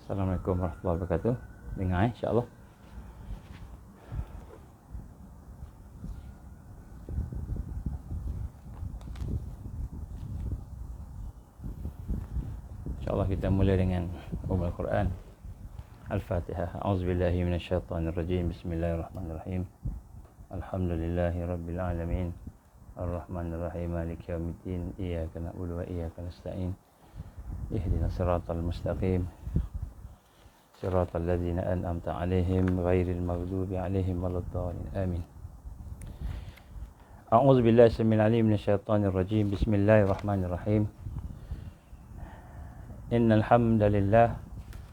Assalamualaikum warahmatullahi wabarakatuh. Dengar insya-Allah. InsyaAllah kita mulai dengan Ummul Quran. Al-Fatihah. A'udzubillahi minasyaitonirrajim. Bismillahirrahmanirrahim. Alhamdulillahi rabbil alamin. Ar-Rahmanir-Rahim. Maliki yaumiddin. Iyyaka na'budu wa iyyaka nasta'in. Ihdinas siratal mustaqim. Siratal ladzina an'amta 'alaihim ghairil maghdubi 'alaihim waladdallin. Amin. A'udzubillahi samil 'alim minasyaitonir rajim. Bismillahirrahmanirrahim. Innal hamdalillah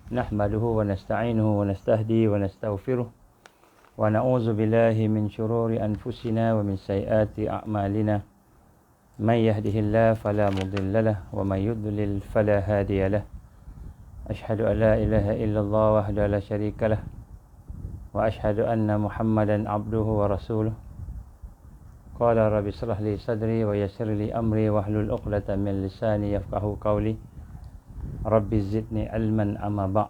nahmaduhu wa nasta'inuhu wa nastahdi wa nastaghfiruh wa na'udzu billahi min shururi anfusina wa min sayyiati a'malina. May yahdihillahu fala mudilla lahu wa may yudlil fala hadiya lahu. Asyhadu an la ilaha illallah wahdahu la syarika lah wa asyhadu anna Muhammadan abduhu wa rasuluh. Qala rabbi shrah li sadri wa yassir li amri wahlul 'uqdatam min lisani yafqahu qawli. Rabbi zidni ilman amma ba'.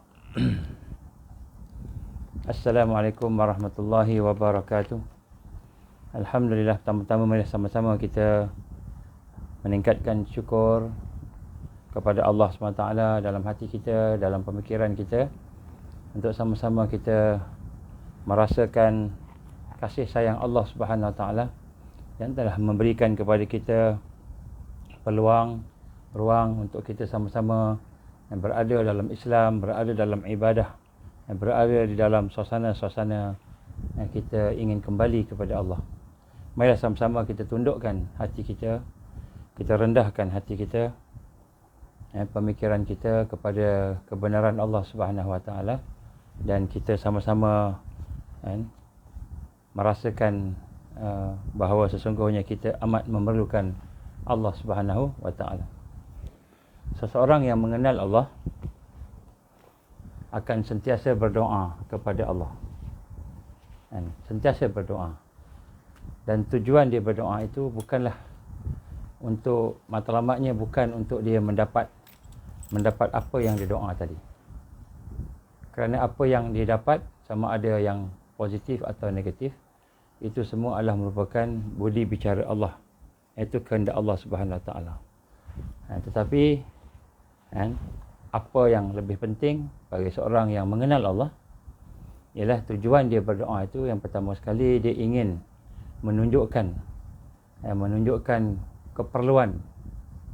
Assalamualaikum warahmatullahi wabarakatuh. Alhamdulillah, pertama-tama mari sama-sama kita meningkatkan syukur kepada Allah SWT dalam hati kita, dalam pemikiran kita, untuk sama-sama kita merasakan kasih sayang Allah SWT yang telah memberikan kepada kita peluang, ruang untuk kita sama-sama yang berada dalam Islam, berada dalam ibadah, yang berada di dalam suasana-suasana yang kita ingin kembali kepada Allah. Marilah sama-sama kita tundukkan hati kita, kita rendahkan hati kita, pemikiran kita kepada kebenaran Allah Subhanahu Wa Taala, dan kita sama-sama merasakan bahawa sesungguhnya kita amat memerlukan Allah Subhanahu Wa Taala. Seseorang yang mengenal Allah akan sentiasa berdoa kepada Allah, sentiasa berdoa, dan tujuan dia berdoa itu bukanlah untuk, matlamatnya bukan untuk dia mendapat apa yang dia doa tadi. Kerana apa yang dia dapat, sama ada yang positif atau negatif, itu semua adalah merupakan budi bicara Allah, iaitu kehendak Allah Subhanahu Wa Taala. Tetapi apa yang lebih penting bagi seorang yang mengenal Allah ialah tujuan dia berdoa itu, yang pertama sekali dia ingin menunjukkan keperluan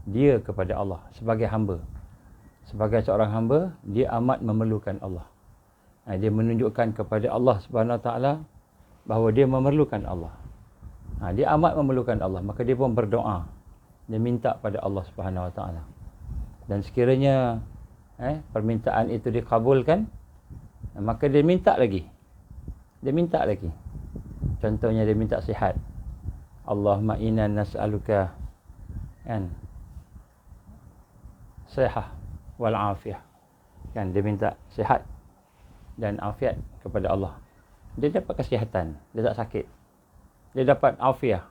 dia kepada Allah sebagai hamba. Sebagai seorang hamba, dia amat memerlukan Allah. Dia menunjukkan kepada Allah Subhanahu Wa Taala bahawa dia memerlukan Allah. Dia amat memerlukan Allah, maka dia pun berdoa. Dia minta pada Allah Subhanahu Wa Taala. Dan sekiranya permintaan itu dikabulkan, maka dia minta lagi. Dia minta lagi. Contohnya dia minta sihat. Allahumma inna nas'aluka sihah wal afiyah. Dia minta sihat dan afiat kepada Allah. Dia dapat kesihatan, dia tak sakit. Dia dapat afiah.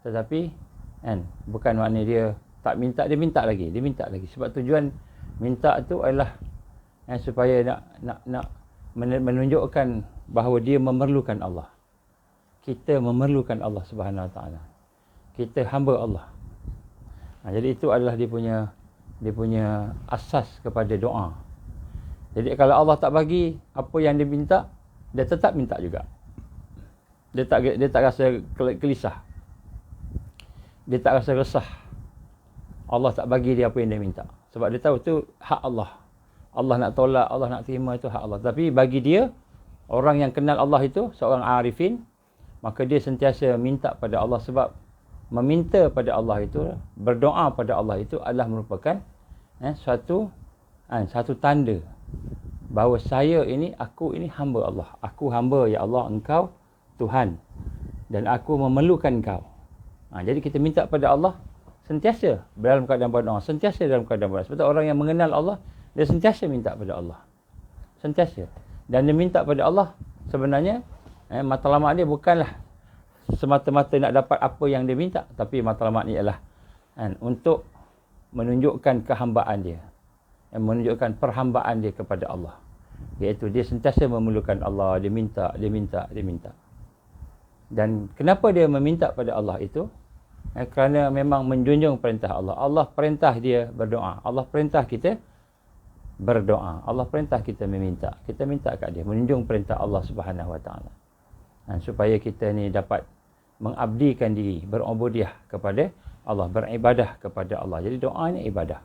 Tetapi bukan maknanya dia tak minta, dia minta lagi. Sebab tujuan minta tu adalah supaya nak menunjukkan bahawa dia memerlukan Allah. Kita memerlukan Allah Subhanahu Wa Taala. Kita hamba Allah. Jadi itu adalah dia punya asas kepada doa. Jadi kalau Allah tak bagi apa yang dia minta, dia tetap minta juga. Dia tak rasa gelisah. Dia tak rasa resah. Allah tak bagi dia apa yang dia minta. Sebab dia tahu tu hak Allah. Allah nak tolak, Allah nak terima, itu hak Allah. Tapi bagi dia, Orang yang kenal Allah itu, seorang arifin, maka dia sentiasa minta pada Allah, sebab meminta pada Allah itu, berdoa pada Allah itu adalah merupakan satu tanda bahawa aku ini hamba Allah. Aku hamba, ya Allah, Engkau Tuhan, dan aku memerlukan Engkau. Jadi kita minta pada Allah sentiasa dalam keadaan berdoa, sentiasa dalam keadaan berdoa. Sebab orang yang mengenal Allah, dia sentiasa minta pada Allah. Sentiasa. Dan dia minta pada Allah, sebenarnya matlamat dia bukanlah semata-mata nak dapat apa yang dia minta, tapi matlamat ni ialah untuk menunjukkan kehambaan dia, menunjukkan perhambaan dia kepada Allah. Iaitu dia sentiasa memerlukan Allah, dia minta. Dan kenapa dia meminta pada Allah itu? Kerana memang menjunjung perintah Allah. Allah perintah dia berdoa. Allah perintah kita berdoa. Allah perintah kita meminta. Kita minta kat dia, menjunjung perintah Allah Subhanahu Wa Taala. Supaya kita ni dapat mengabdikan diri, berubudiah kepada Allah, beribadah kepada Allah. Jadi doa ni ibadah.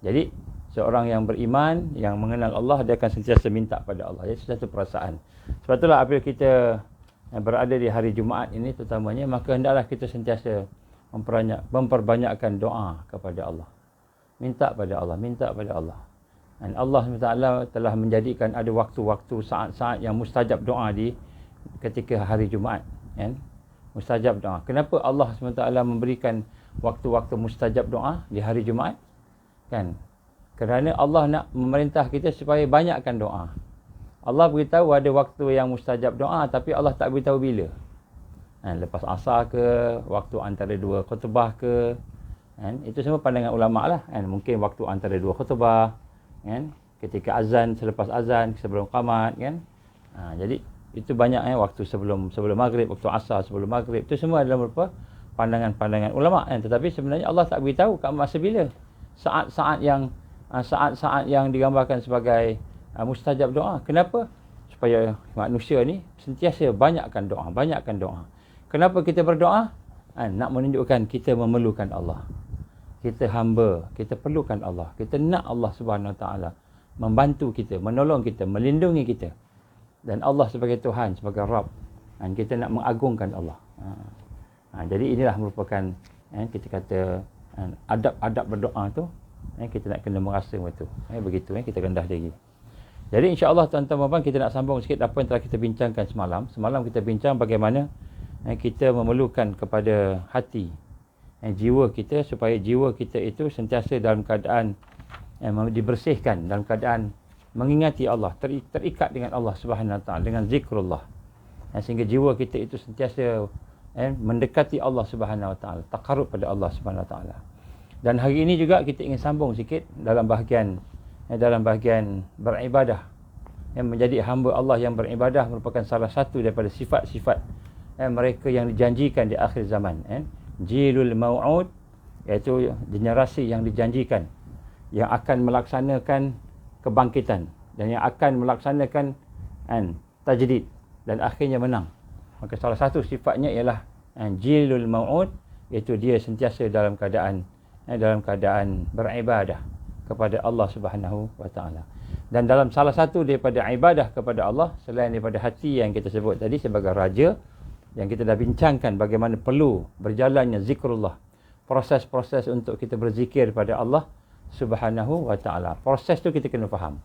Jadi seorang yang beriman, yang mengenal Allah, dia akan sentiasa minta pada Allah. Jadi satu perasaan. Sebab itulah apabila kita berada di hari Jumaat ini terutamanya, maka hendaklah kita sentiasa memperbanyakkan doa kepada Allah. Minta pada Allah. Dan Allah SWT telah menjadikan ada waktu-waktu, saat-saat yang mustajab doa ketika hari Jumaat. Mustajab doa. Kenapa Allah SWT memberikan waktu-waktu mustajab doa di hari Jumaat? Kerana Allah nak memerintah kita supaya banyakkan doa. Allah beritahu ada waktu yang mustajab doa, tapi Allah tak beritahu bila. Lepas asar ke, waktu antara dua khutbah ke. Itu semua pandangan ulama' lah. Mungkin waktu antara dua khutbah, ketika azan, selepas azan, sebelum qamat. Jadi itu banyak waktu sebelum maghrib, waktu asar, sebelum maghrib. Itu semua adalah merupakan pandangan-pandangan ulama'. Tetapi sebenarnya Allah tak beritahu kat masa bila. Saat-saat yang digambarkan sebagai mustajab doa. Kenapa? Supaya manusia ni sentiasa banyakkan doa. Kenapa kita berdoa? Nak menunjukkan kita memerlukan Allah. Kita hamba, kita perlukan Allah. Kita nak Allah Subhanahu Wa Taala membantu kita, menolong kita, melindungi kita. Dan Allah sebagai Tuhan, sebagai Rabb. Kita nak mengagungkan Allah. Jadi inilah merupakan kita kata adab-adab berdoa tu. Kita nak kena merasa betul. Begitu kita rendah diri. Jadi insya-Allah tuan-tuan puan, kita nak sambung sikit apa yang telah kita bincangkan semalam. Semalam kita bincang bagaimana kita memerlukan kepada hati, jiwa kita, supaya jiwa kita itu sentiasa dalam keadaan dibersihkan, dalam keadaan mengingati Allah, terikat dengan Allah Subhanahu Wa Taala, dengan zikrullah, sehingga jiwa kita itu sentiasa mendekati Allah Subhanahu Wa Taala, taqarrub pada Allah Subhanahu Wa Taala. Dan hari ini juga kita ingin sambung sikit dalam bahagian beribadah. Menjadi hamba Allah yang beribadah merupakan salah satu daripada sifat-sifat mereka yang dijanjikan di akhir zaman. Jilul mau'ud, iaitu generasi yang dijanjikan, yang akan melaksanakan kebangkitan dan yang akan melaksanakan tajdid dan akhirnya menang. Maka salah satu sifatnya ialah jilul mau'ud, iaitu dia sentiasa dalam keadaan beribadah kepada Allah Subhanahu Wa Taala. Dan dalam salah satu daripada ibadah kepada Allah, selain daripada hati yang kita sebut tadi sebagai raja, yang kita dah bincangkan bagaimana perlu berjalannya zikrullah, proses-proses untuk kita berzikir pada Allah Subhanahu Wa Taala. Proses tu kita kena faham.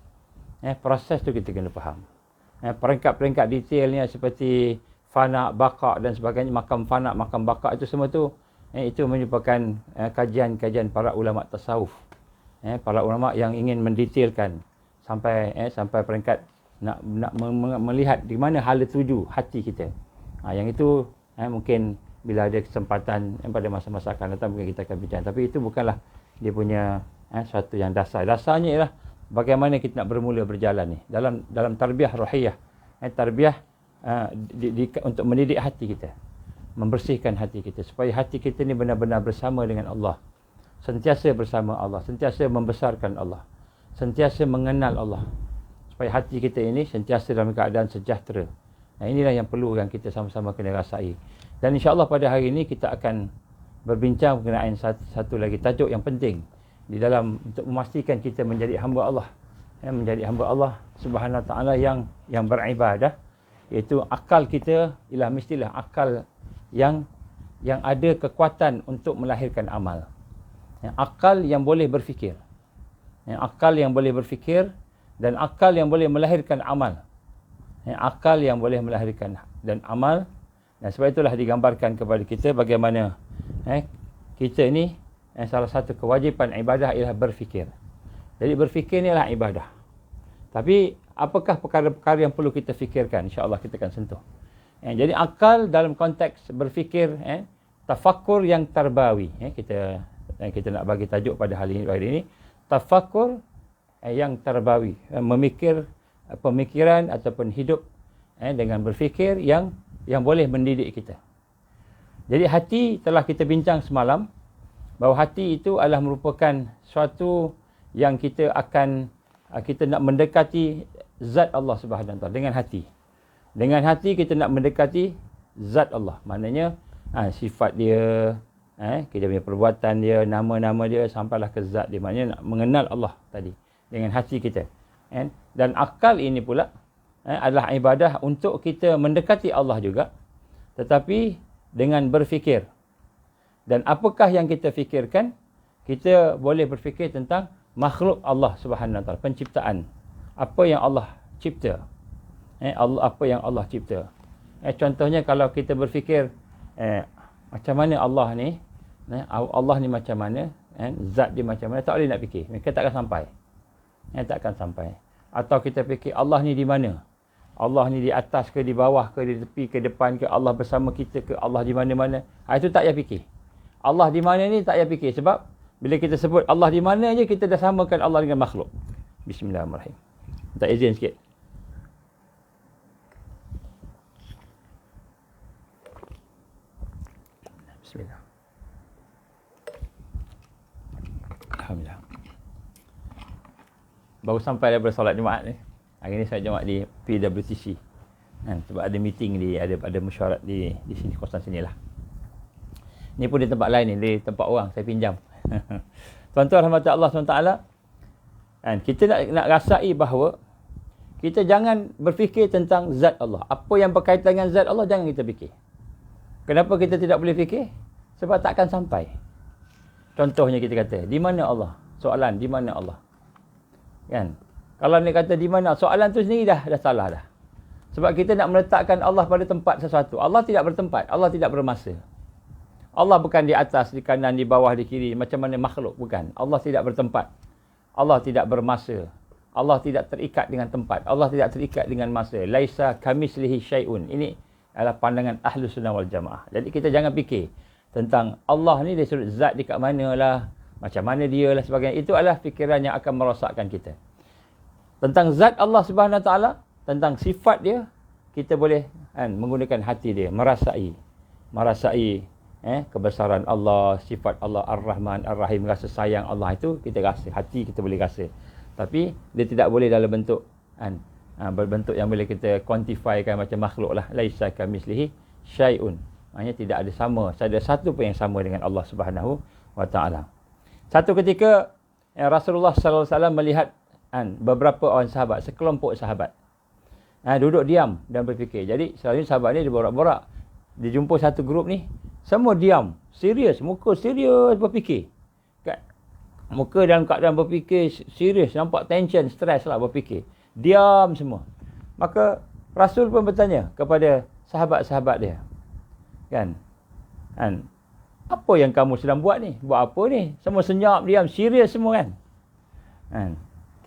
Peringkat-peringkat detailnya seperti fana, baqa dan sebagainya, makam fana, makam baqa, itu semua tu itu merupakan kajian-kajian para ulama tasawuf. Para ulama yang ingin mendetailkan sampai peringkat nak melihat di mana hala tuju hati kita. Yang itu mungkin bila ada kesempatan pada masa-masa akan datang mungkin kita akan bincang. Tapi itu bukanlah dia punya suatu yang dasar. Dasarnya ialah bagaimana kita nak bermula berjalan ni dalam tarbiyah ruhiyah. Tarbiyah untuk mendidik hati kita, membersihkan hati kita supaya hati kita ni benar-benar bersama dengan Allah. Sentiasa bersama Allah, sentiasa membesarkan Allah, sentiasa mengenal Allah, supaya hati kita ini sentiasa dalam keadaan sejahtera. Inilah yang perlu yang kita sama-sama kena rasai. Dan insya-Allah pada hari ini kita akan berbincang mengenai satu lagi tajuk yang penting di dalam untuk memastikan kita menjadi hamba Allah menjadi hamba Allah Subhanahu Wa Taala yang beribadah, iaitu akal kita ialah mestilah akal yang ada kekuatan untuk melahirkan amal. Akal yang boleh berfikir. Akal yang boleh berfikir dan akal yang boleh melahirkan amal. Akal yang boleh melahirkan dan amal. Dan sebab itulah digambarkan kepada kita bagaimana kita ni salah satu kewajipan ibadah ialah berfikir. Jadi berfikir ni adalah ibadah. Tapi apakah perkara-perkara yang perlu kita fikirkan? InsyaAllah kita akan sentuh. Jadi akal dalam konteks berfikir, tafakkur yang tarbawi. Kita nak bagi tajuk pada hari ini. Tafakkur yang tarbawi. Memikir, pemikiran ataupun hidup dengan berfikir yang boleh mendidik kita. Jadi hati telah kita bincang semalam, bahawa hati itu adalah merupakan suatu yang kita nak mendekati zat Allah Subhanahu Wa Taala dengan hati. Dengan hati kita nak mendekati zat Allah. Maknanya sifat dia, kita punya perbuatan dia, nama-nama dia, sampailah ke zat dia. Maknanya nak mengenal Allah tadi dengan hati kita. Dan akal ini pula adalah ibadah untuk kita mendekati Allah juga, tetapi dengan berfikir. Dan apakah yang kita fikirkan? Kita boleh berfikir tentang makhluk Allah Subhanahu Wa Taala, penciptaan. Apa yang Allah cipta. Apa yang Allah cipta. Contohnya kalau kita berfikir macam mana Allah ni, Allah ni macam mana, zat dia macam mana, tak boleh nak fikir. Mereka tak akan sampai. Tak akan sampai. Atau kita fikir Allah ni di mana? Allah ni di atas ke, di bawah ke, di tepi ke, depan ke, Allah bersama kita ke, Allah di mana-mana. Itu tak payah fikir. Allah di mana ni tak payah fikir. Sebab bila kita sebut Allah di mana je, kita dah samakan Allah dengan makhluk. Bismillahirrahmanirrahim. Minta izin sikit. Bismillah. Alhamdulillah. Baru sampai daripada solat Jumaat ni. Hari ni solat Jumaat di PWTC. Sebab ada meeting ada mesyuarat di sini, kawasan sini lah. Ni pun di tempat lain ni, di tempat orang, saya pinjam. Tuan-tuan rahmat Allah SWT, kita nak rasai bahawa kita jangan berfikir tentang zat Allah. Apa yang berkaitan dengan zat Allah, jangan kita fikir. Kenapa kita tidak boleh fikir? Sebab tak akan sampai. Contohnya kita kata, di mana Allah? Soalan, di mana Allah? Kan? Kalau ni kata di mana, soalan tu sendiri dah salah dah. Sebab kita nak meletakkan Allah pada tempat sesuatu. Allah tidak bertempat, Allah tidak bermasa. Allah bukan di atas, di kanan, di bawah, di kiri, macam mana makhluk, bukan. Allah tidak bertempat. Allah tidak bermasa. Allah tidak terikat dengan tempat. Allah tidak terikat dengan masa. Laisa kamislihi syai'un. Ini adalah pandangan Ahlus Sunnah wal Jamaah. Jadi kita jangan fikir tentang Allah ni dia suruh zat di kat mana lah, macam mana dia lah sebagainya. Itu adalah fikiran yang akan merosakkan kita. Tentang zat Allah Subhanahu Wa Taala, tentang sifat dia, kita boleh menggunakan hati dia, merasai kebesaran Allah, sifat Allah Ar-Rahman Ar-Rahim, rasa sayang Allah itu kita rasa, hati kita boleh rasa. Tapi dia tidak boleh dalam bentuk berbentuk yang boleh kita quantifykan macam makhluk lah. Laisa kamislihi syai'un. Maknanya tidak ada sama, ada satu pun yang sama dengan Allah Subhanahu Wa Taala. Satu ketika Rasulullah sallallahu alaihi wasallam melihat beberapa orang sahabat, sekelompok sahabat duduk diam dan berfikir. Jadi selalunya sahabat ni dia borak-borak. Dia jumpa satu grup ni, semua diam, serius, muka serius berfikir. Muka dalam keadaan berfikir serius, nampak tension, stres lah berfikir. Diam semua. Maka Rasul pun bertanya kepada sahabat-sahabat dia. Kan? Apa yang kamu sedang buat ni? Buat apa ni? Semua senyap, diam, serius semua kan?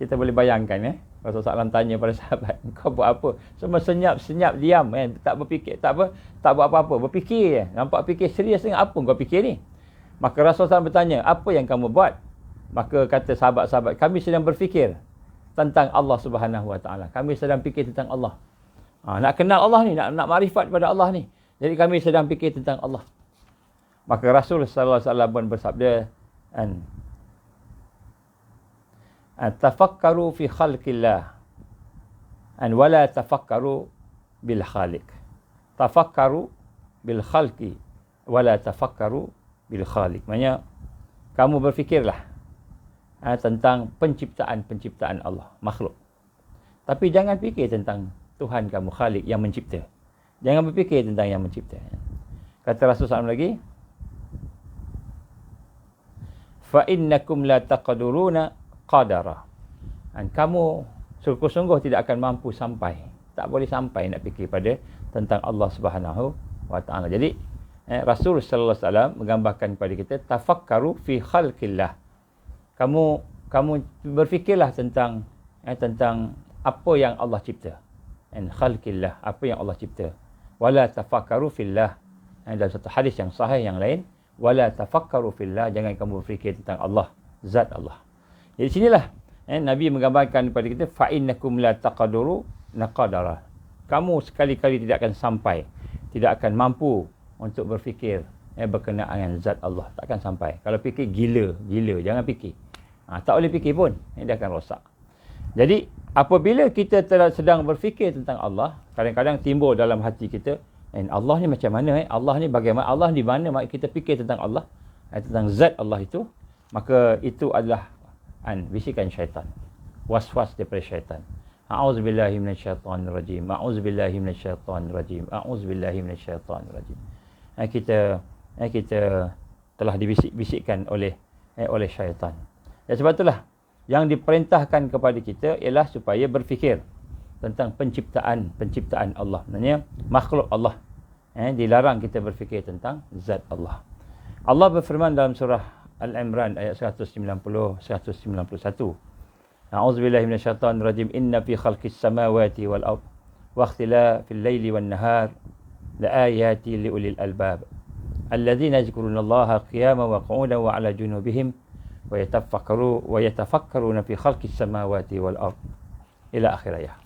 Kita boleh bayangkan Rasulullah SAW tanya pada sahabat, kau buat apa? Semua senyap, diam kan? Tak berfikir, tak buat apa-apa, berfikir je. Nampak fikir serius dengan apa kau fikir ni? Maka Rasulullah SAW bertanya, apa yang kamu buat? Maka kata sahabat-sahabat, kami sedang berfikir tentang Allah Subhanahu Wa Taala. Kami sedang fikir tentang Allah. Nak kenal Allah ni, nak makrifat pada Allah ni. Jadi kami sedang fikir tentang Allah. Maka Rasul sallallahu alaihi wasallam pun bersabda, tafakkaru fi khalqillah wala tafakkaru bil khaliq. Tafakkaru bil khalqi wala tafakkaru bil khaliq. Maksudnya kamu berfikirlah tentang penciptaan Allah, makhluk. Tapi jangan fikir tentang Tuhan kamu, Khalik yang mencipta. Jangan berfikir tentang yang mencipta. Kata Rasulullah SAW lagi, fa innakum la taqdiruna qadara. Kamu sungguh-sungguh tidak akan mampu sampai, tak boleh sampai nak fikir pada tentang Allah Subhanahu wa taala. Jadi Rasul sallallahu alaihi wasallam menggambarkan kepada kita, tafakkaru fi khalqillah. Kamu berfikirlah tentang apa yang Allah cipta. Khalqillah, apa yang Allah cipta. Wala tafakkaru fillah. Dalam satu hadis yang sahih yang lain, wala tafakkaru fillah, jangan kamu berfikir tentang Allah, zat Allah. Jadi sinilah Nabi menggambarkan kepada kita, fa innakum la taqdiru naqadara. Kamu sekali-kali tidak akan sampai, tidak akan mampu untuk berfikir berkenaan dengan zat Allah, tak akan sampai. Kalau fikir gila, jangan fikir. Tak boleh fikir pun, dia akan rosak. Jadi apabila kita sedang berfikir tentang Allah, kadang-kadang timbul dalam hati kita, Allah ni macam mana? Allah ni bagaimana? Allah di mana? Kita fikir tentang Allah, tentang zat Allah itu, maka itu adalah bisikan syaitan, waswas daripada syaitan. A'udzubillahi minasyaitonirrajim. A'udzubillahi minasyaitonirrajim. A'udzubillahi minasyaitonirrajim. Kita telah dibisik-bisikkan oleh syaitan. Dan sebab itulah yang diperintahkan kepada kita ialah supaya berfikir tentang penciptaan Allah. Maksudnya makhluk Allah. Dilarang kita berfikir tentang zat Allah. Allah berfirman dalam surah Al-Imran ayat 190, 191. A'udzubillahi minasyaitonirrajim. Inna fi khalqis samawati wal ard wa ikhtilafil laili wan nahar laayatin liulil albab alladzina yadhkurunallaha qiyaman wa qu'udan wa 'ala junubihim wa yatafakkaruna fi khalqis samawati wal ard ila akhir ayat.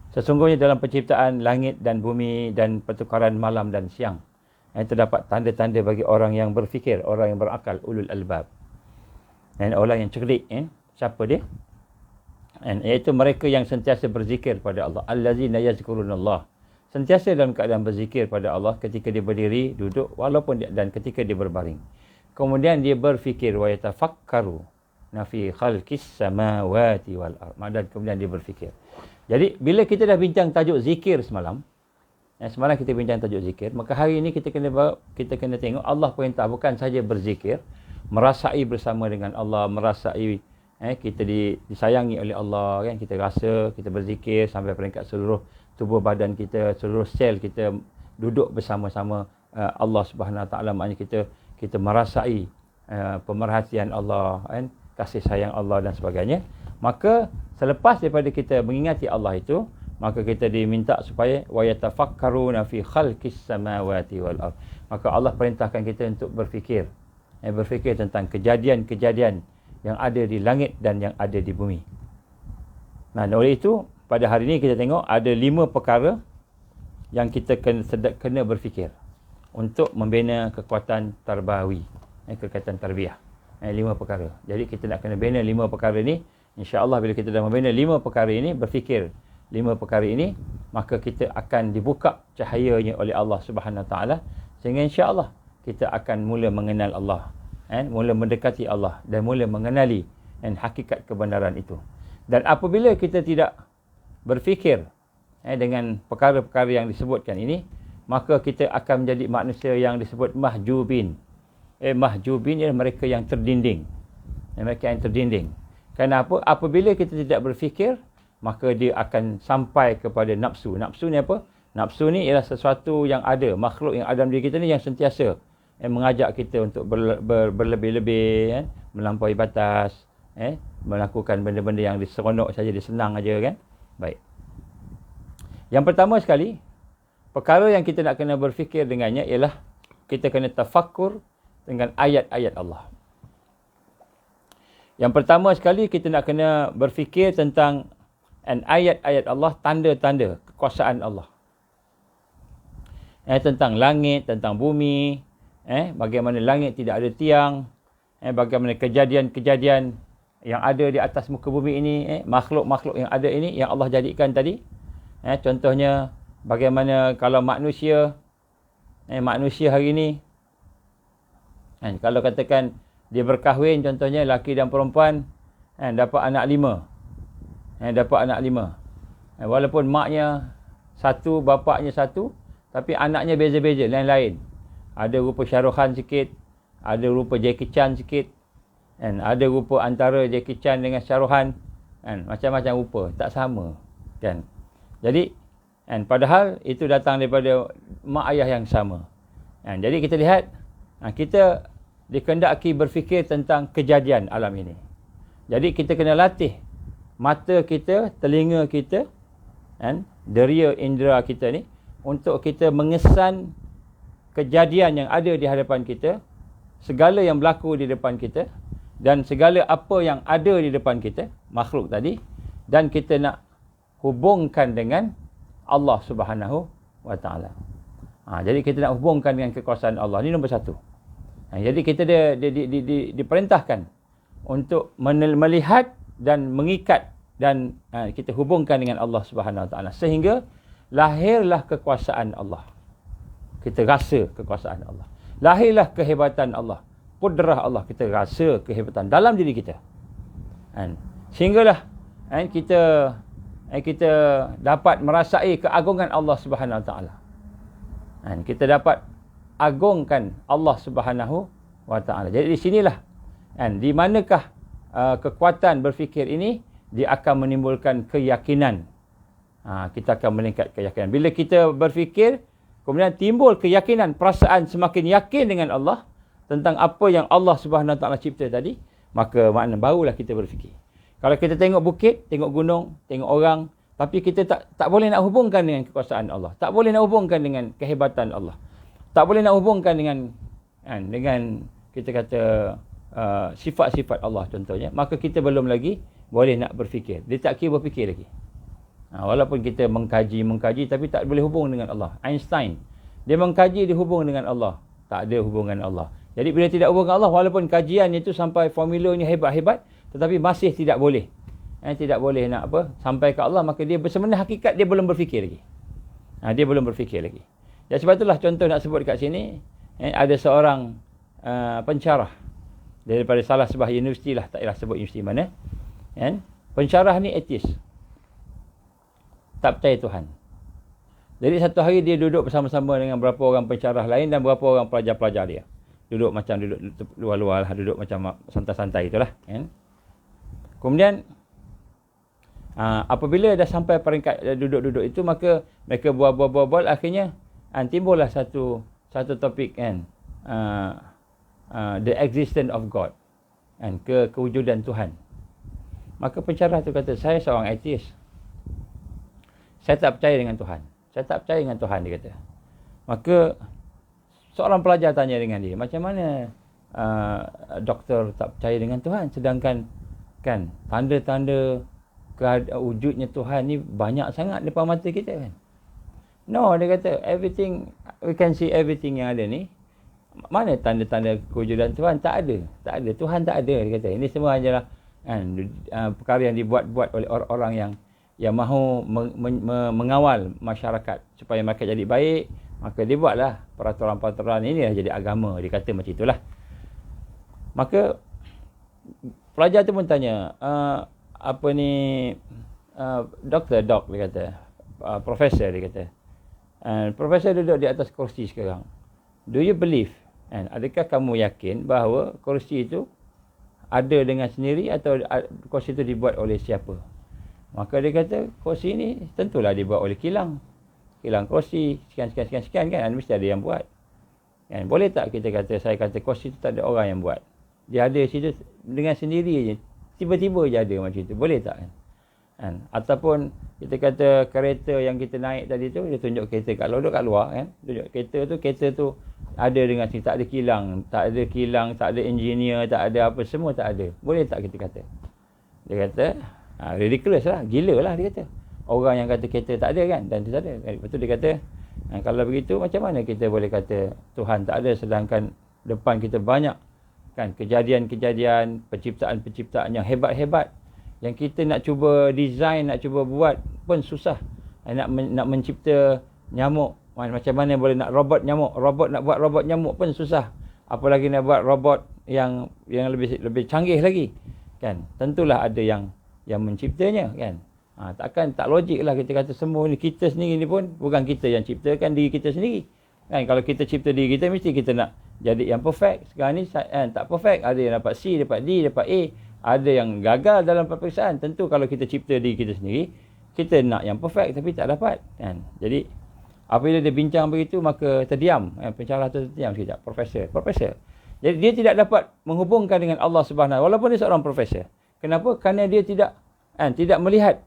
Sesungguhnya dalam penciptaan langit dan bumi dan pertukaran malam dan siang, terdapat tanda-tanda bagi orang yang berfikir, orang yang berakal, ulul albab. Dan orang yang cerdik, siapa dia? Iaitu mereka yang sentiasa berzikir pada Allah. Allazina yazkurunallah. Sentiasa dalam keadaan berzikir pada Allah ketika dia berdiri, duduk, dan ketika dia berbaring. Kemudian dia berfikir, wa yatafakkaru fi khalqis samawati wal ard. Dan kemudian dia berfikir. Jadi bila kita dah bincang tajuk zikir semalam, semalam kita bincang tajuk zikir, maka hari ini kita kena tengok Allah perintah bukan saja berzikir, merasai bersama dengan Allah, merasai kita disayangi oleh Allah, kan? Kita rasa, kita berzikir sampai peringkat seluruh tubuh badan kita, seluruh sel kita duduk bersama-sama Allah Subhanahu Wa Taala. Maknanya kita merasai pemerhatian Allah, kan? Kasih sayang Allah dan sebagainya. Maka selepas daripada kita mengingati Allah itu, maka kita diminta supaya wa yatafakkaruna fi khalqis samawati wal ard. Maka Allah perintahkan kita untuk berfikir, berfikir tentang kejadian-kejadian yang ada di langit dan yang ada di bumi. Nah, oleh itu pada hari ini kita tengok ada 5 perkara yang kita kena berfikir untuk membina kekuatan tarbawi, kekuatan tarbiyah. 5 perkara. Jadi kita nak kena bina 5 perkara ni. InsyaAllah bila kita dah membina 5 perkara ini, berfikir 5 perkara ini, maka kita akan dibuka cahayanya oleh Allah Subhanahu Wa Taala, sehingga insyaAllah kita akan mula mengenal Allah, mula mendekati Allah dan mula mengenali hakikat kebenaran itu. Dan apabila kita tidak berfikir dengan perkara-perkara yang disebutkan ini, maka kita akan menjadi manusia yang disebut mahjubin. Mahjubin ialah mereka yang terdinding. Mereka yang terdinding. Kenapa? Apabila kita tidak berfikir, maka dia akan sampai kepada nafsu. Nafsu ni apa? Nafsu ni ialah sesuatu yang ada, makhluk yang ada dalam diri kita ni yang sentiasa mengajak kita untuk berlebih-lebih, melampaui batas, melakukan benda-benda yang diseronok saja, disenang aja, kan? Baik. Yang pertama sekali, perkara yang kita nak kena berfikir dengannya ialah kita kena tafakkur dengan ayat-ayat Allah. Yang pertama sekali kita nak kena berfikir tentang ayat-ayat Allah, tanda-tanda kekuasaan Allah. Tentang langit, tentang bumi, bagaimana langit tidak ada tiang, bagaimana kejadian-kejadian yang ada di atas muka bumi ini, makhluk-makhluk yang ada ini yang Allah jadikan tadi. Contohnya bagaimana kalau manusia hari ini, kalau katakan Dia berkahwin contohnya laki dan perempuan, dapat anak 5. Dapat anak 5. Walaupun maknya satu, bapaknya satu, tapi anaknya beza-beza, lain-lain. Ada rupa Shah Rukh Khan sikit, ada rupa Jackie Chan sikit, ada rupa antara Jackie Chan dengan Shah Rukh Khan, macam-macam rupa, tak sama, kan. Jadi padahal itu datang daripada mak ayah yang sama. Jadi kita lihat, kita dikehendaki berfikir tentang kejadian alam ini. Jadi kita kena latih mata kita, telinga kita, deria indera kita ni, untuk kita mengesan kejadian yang ada di hadapan kita, segala yang berlaku di depan kita, dan segala apa yang ada di depan kita, makhluk tadi, dan kita nak hubungkan dengan Allah Subhanahu wa Ta'ala. Jadi kita nak hubungkan dengan kekuasaan Allah. Ini nombor satu. Jadi kita diperintahkan untuk melihat dan mengikat dan kita hubungkan dengan Allah Subhanahu wa Ta'ala, sehingga lahirlah kekuasaan Allah. Kita rasa kekuasaan Allah. Lahirlah kehebatan Allah, kudrah Allah. Kita rasa kehebatan dalam diri kita. Sehinggalah kita dapat merasai keagungan Allah Subhanahu wa Ta'ala. Kita dapat agungkan Allah Subhanahu wa Ta'ala. Jadi di sinilah di manakah kekuatan berfikir ini, dia akan menimbulkan keyakinan. Kita akan meningkat keyakinan. Bila kita berfikir, kemudian timbul keyakinan, perasaan semakin yakin dengan Allah tentang apa yang Allah Subhanahu wa Ta'ala cipta tadi, maka makna barulah kita berfikir. Kalau kita tengok bukit, tengok gunung, tengok orang, tapi kita tak boleh nak hubungkan dengan kekuasaan Allah, tak boleh nak hubungkan dengan kehebatan Allah, tak boleh nak hubungkan dengan kita kata sifat-sifat Allah contohnya, maka kita belum lagi boleh nak berfikir. Dia tak kira berfikir lagi. Walaupun kita mengkaji tapi tak boleh hubung dengan Allah. Einstein, dia mengkaji, dia hubung dengan Allah, tak ada hubungan Allah. Jadi bila tidak hubung dengan Allah, walaupun kajian itu sampai formulanya hebat-hebat, tetapi masih tidak boleh. Tidak boleh nak sampai ke Allah, maka dia sebenarnya hakikat dia belum berfikir lagi. Dia belum berfikir lagi. Jadi sebab itulah contoh nak sebut dekat sini, ada seorang pensyarah daripada salah sebuah universiti lah, tak payah sebut universiti mana. Pensyarah ni ateis, tak percaya Tuhan. Jadi satu hari dia duduk bersama-sama dengan beberapa orang pensyarah lain dan beberapa orang pelajar-pelajar dia. Duduk luar-luar lah, duduk macam santai-santai itulah. Kemudian apabila dah sampai peringkat duduk-duduk itu, maka mereka bual-bual, akhirnya timbullah satu topik, the existence of God, kewujudan Tuhan. Maka pensyarah tu kata, saya seorang ateis, saya tak percaya dengan Tuhan. Saya tak percaya dengan Tuhan, dia kata. Maka seorang pelajar tanya dengan dia, macam mana doktor tak percaya dengan Tuhan, sedangkan tanda-tanda wujudnya Tuhan ni banyak sangat depan mata kita kan. No, dia kata, everything, we can see everything yang ada ni. Mana tanda-tanda kewujudan Tuhan? Tak ada. Tuhan tak ada, dia kata. Ini semua hanyalah perkara yang dibuat-buat oleh orang-orang yang mahu mengawal masyarakat supaya mereka jadi baik, maka dia buatlah peraturan-peraturan ini dah jadi agama, dia kata macam itulah. Maka pelajar tu pun tanya, doktor, dia kata, profesor, dia kata, profesor duduk di atas kursi sekarang, do you believe, adakah kamu yakin bahawa kursi itu ada dengan sendiri atau kursi itu dibuat oleh siapa? Maka dia kata, kursi ni tentulah dibuat oleh kilang kursi, sekian kan, mesti ada yang buat. Boleh tak kita kata, saya kata kursi itu tak ada orang yang buat, dia ada situ dengan sendiri je, tiba-tiba je ada macam itu, boleh tak kan? Ataupun kita kata kereta yang kita naik tadi tu, dia tunjuk kereta kat luar kan, tunjuk kereta tu ada dengan sini, tak ada kilang, tak ada engineer, tak ada apa, semua tak ada. Boleh tak kita kata? Dia kata, ridiculous lah, gila lah, dia kata. Orang yang kata kereta tak ada kan, dan dia tak ada. Lepas tu dia kata, kalau begitu macam mana kita boleh kata Tuhan tak ada, sedangkan depan kita banyak kan kejadian-kejadian, penciptaan-penciptaan yang hebat-hebat, yang kita nak cuba design, nak cuba buat pun susah. Nak mencipta nyamuk, macam mana boleh nak robot nak buat robot nyamuk pun susah. Apalagi nak buat robot yang lebih canggih lagi, kan? Tentulah ada yang menciptanya, kan? Tak logik lah kita kata semua ni kita sendiri ni pun bukan kita yang ciptakan diri kita sendiri, kan? Kalau kita cipta diri kita, mesti kita nak jadi yang perfect. Sekarang ni tak perfect, ada yang dapat C, dapat D, dapat A, ada yang gagal dalam peperiksaan. Tentu kalau kita cipta diri kita sendiri, kita nak yang perfect tapi tak dapat, kan? Jadi apabila dia bincang begitu, maka terdiam, pencerah tu terdiam sekejap. Profesor. Jadi dia tidak dapat menghubungkan dengan Allah Subhanahu, walaupun dia seorang profesor. Kenapa? Kerana dia tidak melihat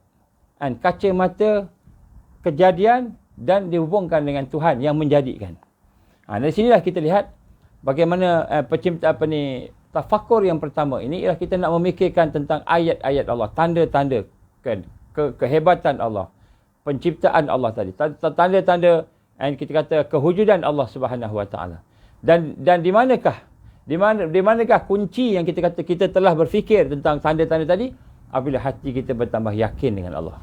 kaca mata kejadian dan dihubungkan dengan Tuhan yang menjadikan. Dari sinilah kita lihat bagaimana tafakur yang pertama ini ialah kita nak memikirkan tentang ayat-ayat Allah, tanda-tanda kehebatan Allah, penciptaan Allah tadi, tanda-tanda kita kata kewujudan Allah Subhanahu Wa Taala. Dan di manakah kunci yang kita kata kita telah berfikir tentang tanda-tanda tadi? Apabila hati kita bertambah yakin dengan Allah.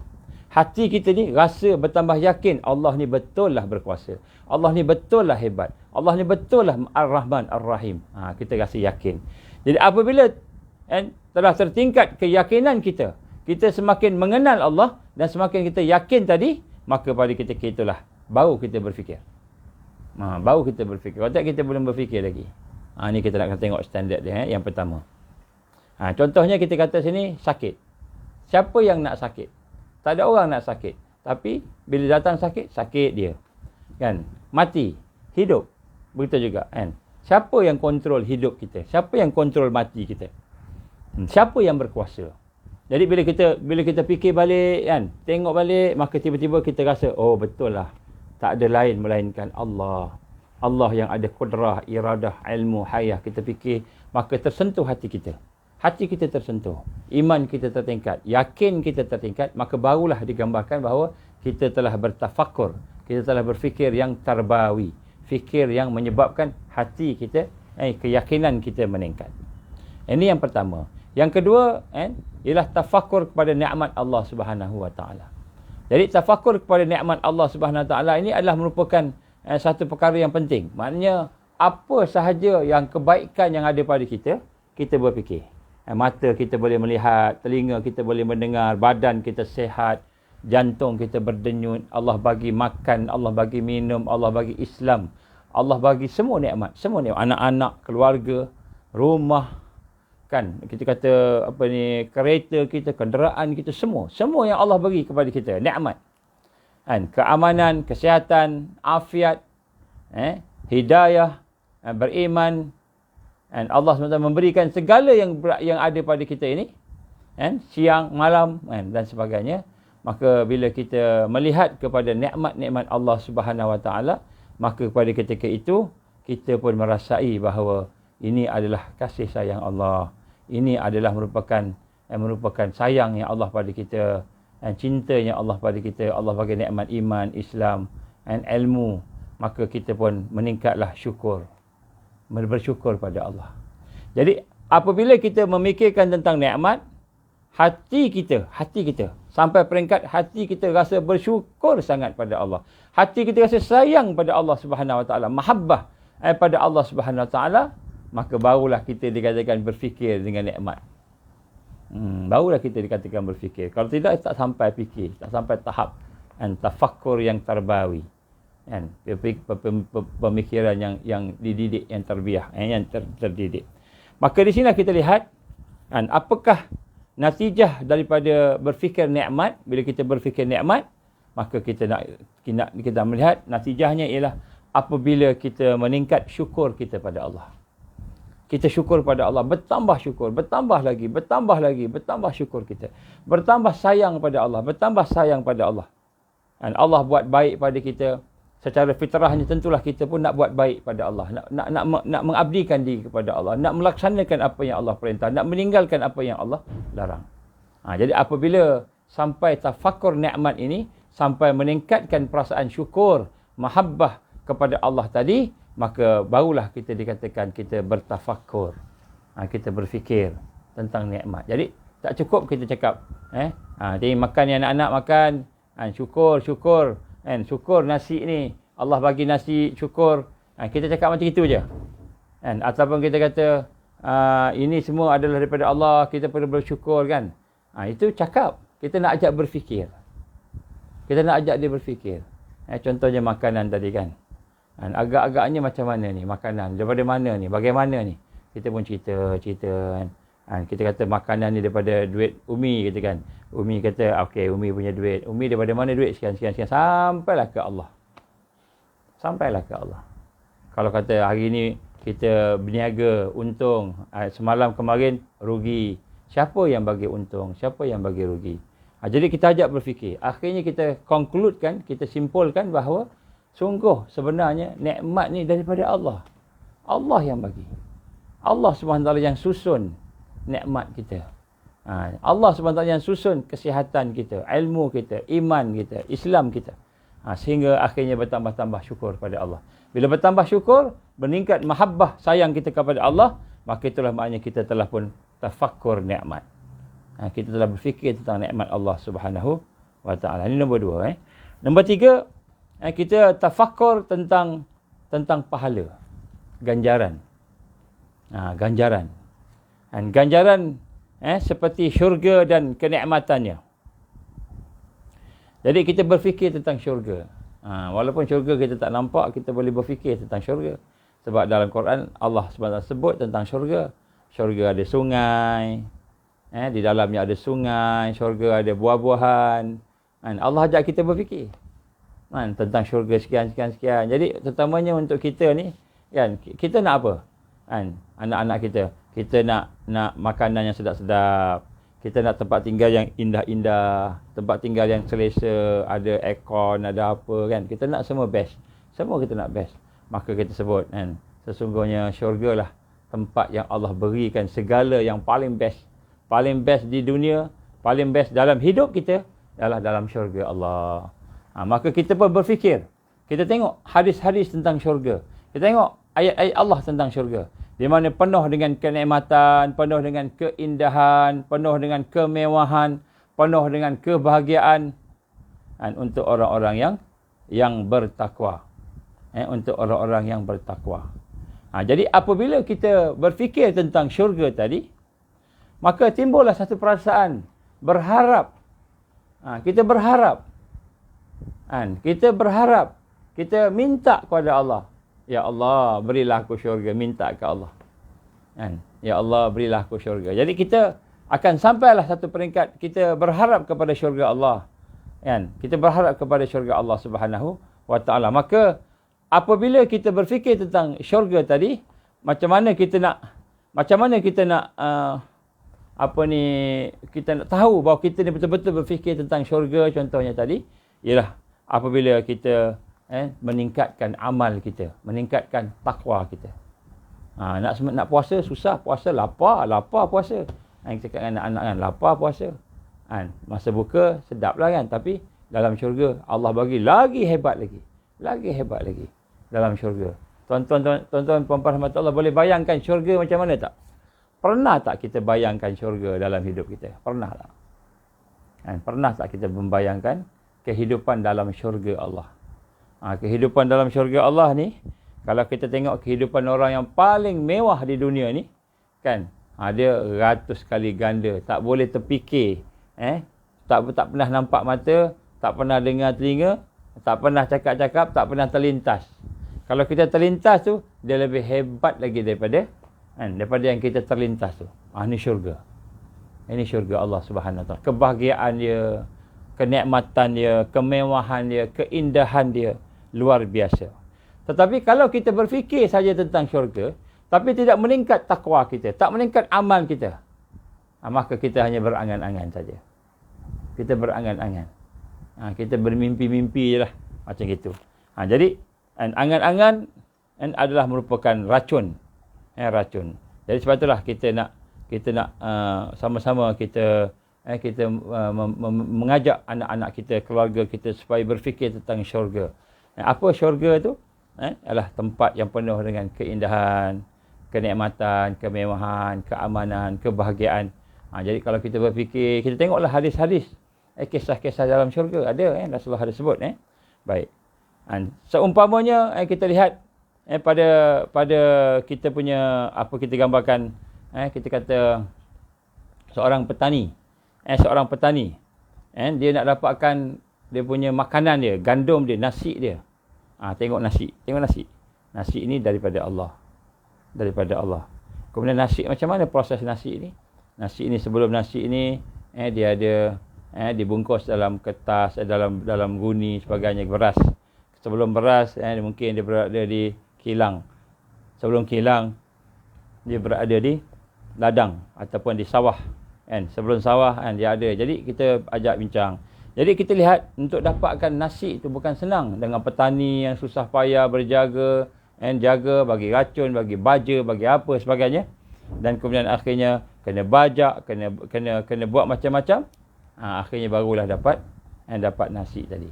Hati kita ni rasa bertambah yakin Allah ni betul lah berkuasa, Allah ni betul lah hebat, Allah ni betul lah Ar-Rahman Ar-Rahim. Kita rasa yakin. Jadi apabila telah tertingkat keyakinan kita semakin mengenal Allah dan semakin kita yakin tadi, maka pada ketika itulah baru kita berfikir. Baru kita berfikir. Kalau tak, kita belum berfikir lagi. Ni kita nak tengok standard dia, yang pertama. Contohnya kita kata sini sakit. Siapa yang nak sakit? Tak ada orang nak sakit. Tapi bila datang sakit dia. Kan? Mati, hidup. Begitu juga, kan? Siapa yang kontrol hidup kita? Siapa yang kontrol mati kita? Siapa yang berkuasa? Jadi bila kita fikir balik, kan, tengok balik, maka tiba-tiba kita rasa, oh betul lah, tak ada lain melainkan Allah. Allah yang ada kudrah, iradah, ilmu, hayah. Kita fikir, maka tersentuh hati kita. Hati kita tersentuh, iman kita tertingkat, yakin kita tertingkat, maka barulah digambarkan bahawa kita telah bertafakur, kita telah berfikir yang tarbawi, fikir yang menyebabkan hati kita, keyakinan kita meningkat. Ini yang pertama. Yang kedua, ialah tafakur kepada nikmat Allah Subhanahu Wa Taala. Jadi tafakur kepada nikmat Allah Subhanahu Wa Taala ini adalah merupakan satu perkara yang penting. Maknanya apa sahaja yang kebaikan yang ada pada kita berfikir. Mata kita boleh melihat, telinga kita boleh mendengar, badan kita sihat, jantung kita berdenyut, Allah bagi makan, Allah bagi minum, Allah bagi Islam, Allah bagi semua nikmat, anak-anak, keluarga, rumah, kan, kita kata kereta kita, kenderaan kita, semua yang Allah bagi kepada kita, nikmat. Kan, keamanan, kesihatan, afiat, hidayah, beriman. Dan Allah SWT memberikan segala yang ada pada kita ini, siang, malam, dan sebagainya. Maka bila kita melihat kepada nikmat-nikmat Allah Subhanahu Wa Taala, maka pada ketika itu kita pun merasai bahawa ini adalah kasih sayang Allah. Ini adalah merupakan sayang yang Allah pada kita, dan cintanya Allah pada kita. Allah bagi nikmat iman, Islam, dan ilmu. Maka kita pun meningkatlah syukur, bersyukur pada Allah. Jadi apabila kita memikirkan tentang nikmat, hati kita sampai peringkat hati kita rasa bersyukur sangat pada Allah. Hati kita rasa sayang pada Allah Subhanahu Wa Taala, mahabbah pada Allah Subhanahu Wa Taala, maka barulah kita dikatakan berfikir dengan nikmat. Barulah kita dikatakan berfikir. Kalau tidak, tak sampai fikir, tak sampai tahap tafakur yang tarbawi. Pemikiran yang dididik, yang terbiah, yang terdidik. Maka di sini kita lihat apakah natijah daripada berfikir nikmat. Bila kita berfikir nikmat, maka kita melihat natijahnya ialah apabila kita meningkat syukur kita pada Allah. Kita syukur pada Allah, bertambah syukur, bertambah lagi syukur kita. Bertambah sayang pada Allah, Dan Allah buat baik pada kita. Secara fitrahnya tentulah kita pun nak buat baik pada Allah, nak mengabdikan diri kepada Allah, nak melaksanakan apa yang Allah perintah, nak meninggalkan apa yang Allah larang. Jadi apabila sampai tafakur nikmat ini, sampai meningkatkan perasaan syukur, mahabbah kepada Allah tadi, maka barulah kita dikatakan kita bertafakur. Kita berfikir tentang nikmat. Jadi tak cukup kita cakap, jadi makan yang anak-anak makan, syukur, syukur nasi ni, Allah bagi nasi, syukur. Kita cakap macam itu je. Ataupun kita kata, ini semua adalah daripada Allah, kita perlu bersyukur kan. Itu cakap. Kita nak ajak berfikir. Kita nak ajak dia berfikir. Contohnya makanan tadi kan. Agak-agaknya macam mana ni makanan? Daripada mana ni? Bagaimana ni? Kita pun cerita kan. Kita kata makanan ni daripada duit Umi kita kan. Umi kata, okey, Umi punya duit. Umi daripada mana duit? Sekian. Sampailah ke Allah. Kalau kata hari ni kita berniaga, untung. Semalam kemarin rugi. Siapa yang bagi untung? Siapa yang bagi rugi? Jadi kita ajak berfikir. Akhirnya kita concludekan, kita simpulkan bahawa sungguh sebenarnya nikmat ni daripada Allah. Allah yang bagi. Allah SWT yang susun nikmat kita. Allah SWT yang susun kesihatan kita, ilmu kita, iman kita, Islam kita. Sehingga akhirnya bertambah-tambah syukur pada Allah. Bila bertambah syukur, meningkat mahabbah sayang kita kepada Allah, maka itulah maknanya kita telah pun tafakkur nikmat. Kita telah berfikir tentang nikmat Allah Subhanahu wa taala. Ini nombor 2. Nombor 3, kita tafakkur tentang pahala, ganjaran. Ganjaran. Dan ganjaran seperti syurga dan kenikmatannya. Jadi kita berfikir tentang syurga. Walaupun syurga kita tak nampak, kita boleh berfikir tentang syurga. Sebab dalam Quran Allah SWT sebut tentang syurga. Syurga ada sungai. Di dalamnya ada sungai. Syurga ada buah-buahan. Allah ajak kita berfikir tentang syurga sekian. Jadi terutamanya untuk kita ni, kan, kita nak apa? Anak-anak kita nak makanan yang sedap-sedap. Kita nak tempat tinggal yang indah-indah, tempat tinggal yang selesa, ada aircon, ada apa kan. Kita nak semua best. Semua kita nak best. Maka kita sebut kan, sesungguhnya syurga lah tempat yang Allah berikan segala yang paling best. Paling best di dunia, paling best dalam hidup kita adalah dalam syurga Allah. Maka kita pun berfikir. Kita tengok hadis-hadis tentang syurga. Kita tengok ayat-ayat Allah tentang syurga. Di mana penuh dengan kenikmatan, penuh dengan keindahan, penuh dengan kemewahan, penuh dengan kebahagiaan untuk orang-orang yang bertakwa. Untuk orang-orang yang bertakwa. Jadi apabila kita berfikir tentang syurga tadi, maka timbullah satu perasaan berharap. Kita berharap. Kita berharap. Kita minta kepada Allah. Ya Allah, berilah aku syurga. Minta ke Allah. Ya Allah, berilah aku syurga. Jadi kita akan sampailah satu peringkat. Kita berharap kepada syurga Allah. Kita berharap kepada syurga Allah Subhanahu wa ta'ala. Maka apabila kita berfikir tentang syurga tadi, macam mana kita nak kita nak tahu bahawa kita ni betul-betul berfikir tentang syurga, contohnya tadi, ialah apabila kita meningkatkan amal kita, meningkatkan takwa kita. Nak puasa susah, puasa lapar puasa. Kita cakap dengan anak-anak kan, lapar puasa. Masa buka sedaplah kan, tapi dalam syurga Allah bagi lagi hebat lagi dalam syurga. Tuan-tuan puan-puan rahmat-Allah, boleh bayangkan syurga macam mana tak? Pernah tak kita bayangkan syurga dalam hidup kita? Pernah tak? Pernah tak kita membayangkan kehidupan dalam syurga Allah? Kehidupan dalam syurga Allah ni, kalau kita tengok kehidupan orang yang paling mewah di dunia ni, kan, dia ratus kali ganda, tak boleh terfikir, tak pernah nampak mata, tak pernah dengar telinga, tak pernah cakap-cakap, tak pernah terlintas. Kalau kita terlintas tu, dia lebih hebat lagi daripada yang kita terlintas tu. Ini syurga. Ini syurga Allah Subhanahu Wa Taala. Kebahagiaan dia, kenikmatan dia, kemewahan dia, keindahan dia luar biasa. Tetapi kalau kita berfikir saja tentang syurga, tapi tidak meningkat takwa kita, tak meningkat amal kita, maka kita hanya berangan-angan saja. Kita berangan-angan. Kita bermimpi-mimpi je lah. Macam gitu. Jadi, angan-angan adalah merupakan racun. Racun. Jadi sebab itulah kita nak sama-sama kita mengajak anak-anak kita, keluarga kita supaya berfikir tentang syurga. Apa syurga tu? Adalah tempat yang penuh dengan keindahan, kenikmatan, kemewahan, keamanan, kebahagiaan. Jadi kalau kita berfikir, kita tengoklah hadis-hadis, kisah-kisah dalam syurga ada, Rasulullah ada sebut. Baik. Seumpamanya kita lihat pada kita punya, apa kita gambarkan, kita kata seorang petani, dia nak dapatkan dia punya makanan dia, gandum dia, nasi dia. Tengok nasi. Nasi ini daripada Allah. Kemudian nasi, macam mana proses nasi ini? Nasi ini, sebelum nasi ini dia ada dibungkus dalam kertas, dalam guni sebagainya, beras. Sebelum beras mungkin dia berada di kilang. Sebelum kilang dia berada di ladang ataupun di sawah. Sebelum sawah dia ada. Jadi kita ajak bincang. Jadi kita lihat untuk dapatkan nasi itu bukan senang, dengan petani yang susah payah berjaga, jaga bagi racun, bagi baja, bagi apa sebagainya. Dan kemudian akhirnya kena bajak, kena buat macam-macam. Akhirnya barulah dapat nasi tadi.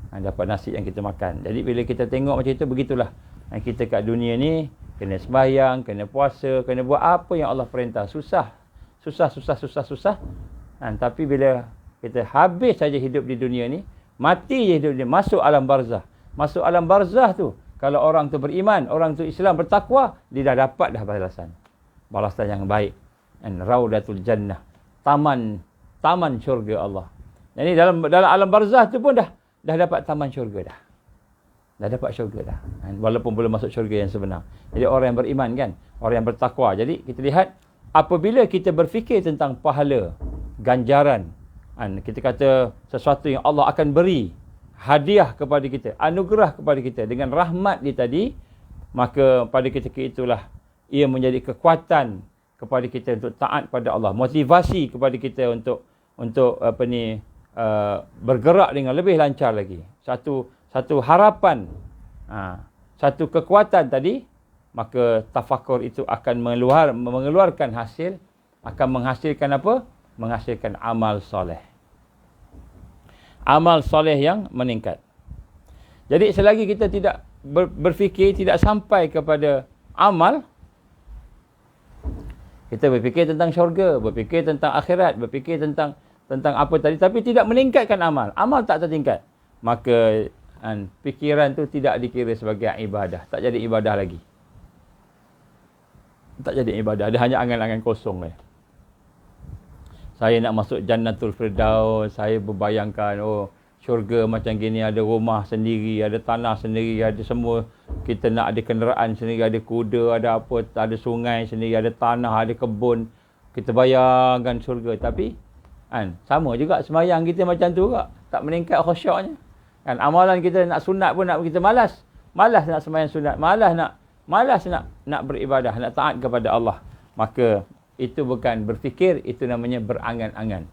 Dapat nasi yang kita makan. Jadi bila kita tengok macam itu, begitulah. Kita kat dunia ni kena sembahyang, kena puasa, kena buat apa yang Allah perintah. Susah. Tapi bila kita habis saja hidup di dunia ni, mati je hidup dia, masuk alam barzah. Masuk alam barzah tu, kalau orang tu beriman, orang tu Islam, bertakwa, dia dah dapat balasan. Balasan yang baik. Raudatul jannah. Taman syurga Allah. Jadi dalam alam barzah tu pun dah dapat taman syurga dah. Dah dapat syurga dah. Walaupun belum masuk syurga yang sebenar. Jadi orang yang beriman kan, orang yang bertakwa. Jadi kita lihat, apabila kita berfikir tentang pahala, ganjaran, kita kata sesuatu yang Allah akan beri hadiah kepada kita, anugerah kepada kita dengan rahmat dia tadi, maka pada ketika itulah ia menjadi kekuatan kepada kita untuk taat pada Allah, motivasi kepada kita untuk bergerak dengan lebih lancar lagi. Satu harapan, satu kekuatan tadi, maka tafakur itu akan mengeluarkan hasil, akan menghasilkan apa? Menghasilkan amal soleh. Amal soleh yang meningkat. Jadi selagi kita tidak berfikir, tidak sampai kepada amal, kita berfikir tentang syurga, berfikir tentang akhirat, berfikir tentang apa tadi, tapi tidak meningkatkan amal. Amal tak tertingkat. Maka fikiran tu tidak dikira sebagai ibadah. Tak jadi ibadah lagi. Tak jadi ibadah. Dia hanya angan-angan kosong. Saya nak masuk Jannatul Firdaus. Saya berbayangkan, syurga macam gini, ada rumah sendiri, ada tanah sendiri, ada semua. Kita nak ada kenderaan sendiri, ada kuda, ada apa, ada sungai sendiri, ada tanah, ada kebun. Kita bayangkan syurga. Tapi sama juga sembahyang kita macam tu juga. Tak meningkat khusyuknya. Amalan kita nak sunat pun kita malas. Malas nak sembahyang sunat. Malas nak beribadah, nak taat kepada Allah. Maka itu bukan berfikir, itu namanya berangan-angan.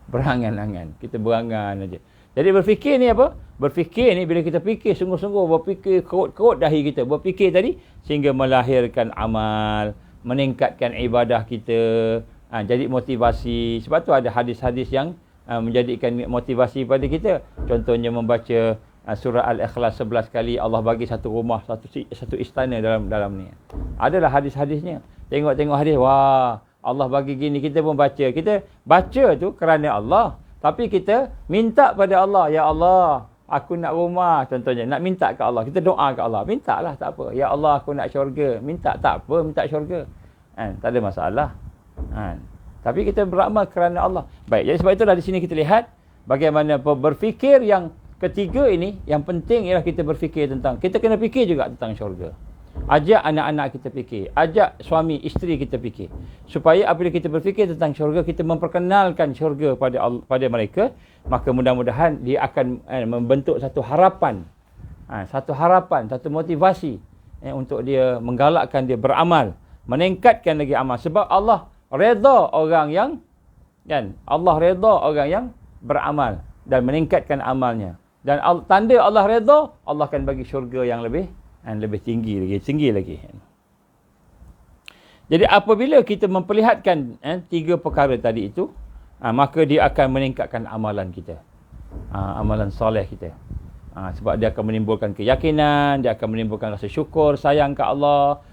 Berangan-angan. Kita berangan aja. Jadi berfikir ni apa? Berfikir ni bila kita fikir sungguh-sungguh, berfikir kerut-kerut dahi kita, berfikir tadi sehingga melahirkan amal, meningkatkan ibadah kita. Jadi motivasi. Sebab tu ada hadis-hadis yang menjadikan motivasi pada kita. Contohnya membaca surah Al-Ikhlas 11 kali, Allah bagi satu rumah, satu istana dalam ni. Adalah hadis-hadisnya. Tengok hadis, wah, Allah bagi gini, kita pun baca. Kita baca tu kerana Allah. Tapi kita minta pada Allah, ya Allah, aku nak rumah. Contohnya, nak minta ke Allah. Kita doa ke Allah. Mintalah, tak apa. Ya Allah, aku nak syurga. Minta, tak apa, minta syurga. Tak ada masalah. Tapi kita beramal kerana Allah. Baik, jadi sebab itulah di sini kita lihat bagaimana berfikir yang ketiga ini, yang penting ialah kita berfikir tentang, kita kena fikir juga tentang syurga. Ajak anak-anak kita fikir, ajak suami isteri kita fikir, supaya apabila kita berfikir tentang syurga, kita memperkenalkan syurga pada mereka, maka mudah-mudahan dia akan membentuk satu harapan, satu motivasi untuk dia menggalakkan dia beramal, meningkatkan lagi amal. Sebab Allah redha orang yang Allah redha orang yang beramal dan meningkatkan amalnya. Dan tanda Allah redha, Allah akan bagi syurga yang lebih tinggi lagi. Jadi apabila kita memperlihatkan tiga perkara tadi itu, maka dia akan meningkatkan amalan kita, amalan soleh kita. Sebab dia akan menimbulkan keyakinan, dia akan menimbulkan rasa syukur, sayang ke Allah,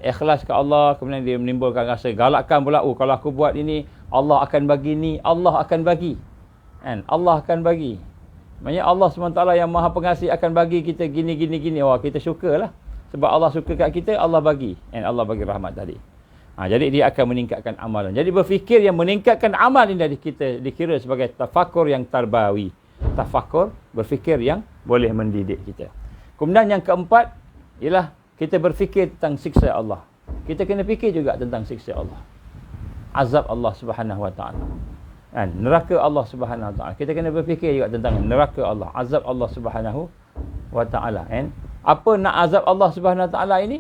ikhlas ke Allah. Kemudian dia menimbulkan rasa galakkan pula, kalau aku buat ini, Allah akan bagi ni, Allah akan bagi. Allah akan bagi. Maksudnya Allah SWT yang Maha Pengasih akan bagi kita gini. Wah, kita syukurlah. Sebab Allah suka kat kita, Allah bagi. Allah bagi rahmat tadi. Jadi dia akan meningkatkan amalan. Jadi berfikir yang meningkatkan amal ini dari kita dikira sebagai tafakur yang tarbawi. Tafakur, berfikir yang boleh mendidik kita. Kemudian yang keempat ialah kita berfikir tentang siksa Allah. Kita kena fikir juga tentang siksa Allah. Azab Allah Subhanahu Wa Taala. Kan? Neraka Allah Subhanahu Wa Taala. Kita kena berfikir juga tentang neraka Allah, azab Allah Subhanahu Wa Taala. Kan? Apa nak azab Allah Subhanahu Wa Taala ini?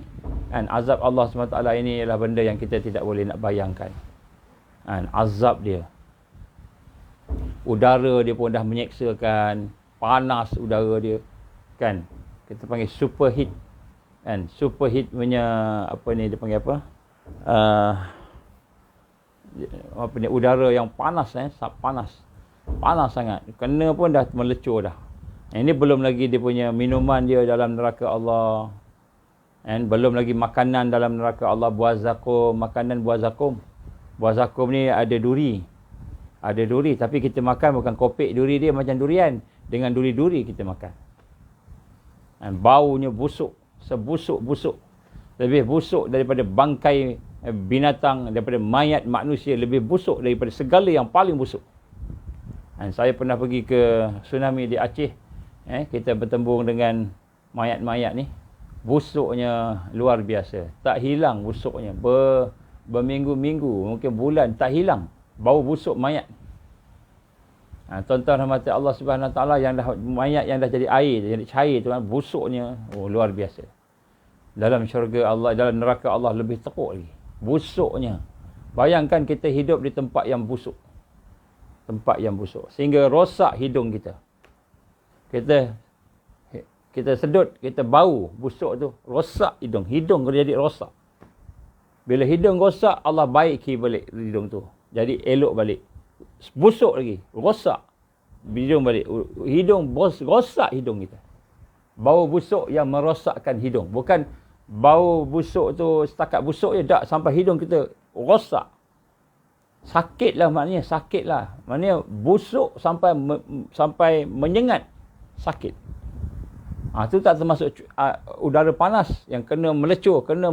Kan? Azab Allah Subhanahu Wa Taala ini ialah benda yang kita tidak boleh nak bayangkan. Kan? Azab dia. Udara dia pun dah menyeksakan, panas udara dia. Kan? Kita panggil superheat. Kan? Superheat punya apa ni dia panggil apa? Apa ni, udara yang panas, panas sangat, kena pun dah melecur dah. Ini belum lagi dia punya minuman dia dalam neraka Allah, belum lagi makanan dalam neraka Allah, buah zakum, makanan buah zakum ni ada duri, tapi kita makan bukan kopek duri dia macam durian, dengan duri-duri kita makan. Baunya busuk, sebusuk-busuk, lebih busuk daripada bangkai binatang, daripada mayat manusia, lebih busuk daripada segala yang paling busuk. Saya pernah pergi ke tsunami di Aceh. Kita bertembung dengan mayat-mayat ni. Busuknya luar biasa. Tak hilang busuknya. Berminggu-minggu, mungkin bulan, tak hilang bau busuk mayat. Tuan-tuan rahmati Allah Subhanahu Wa Taala, yang dah mayat yang dah jadi air, jadi cair tu kan, busuknya luar biasa. Dalam syurga Allah, dalam neraka Allah lebih teruk lagi. Busuknya. Bayangkan kita hidup di tempat yang busuk. Tempat yang busuk. Sehingga rosak hidung kita. Kita sedut, kita bau busuk tu. Rosak hidung. Hidung jadi rosak. Bila hidung rosak, Allah baiki balik hidung tu. Jadi elok balik. Busuk lagi. Rosak hidung balik. Hidung rosak hidung kita. Bau busuk yang merosakkan hidung. Bukan bau busuk tu setakat busuk je, tak, sampai hidung kita rosak. Sakitlah maknanya, sakitlah. Maknanya busuk sampai menyengat, sakit. Tu tak termasuk udara panas yang kena melecur. Bila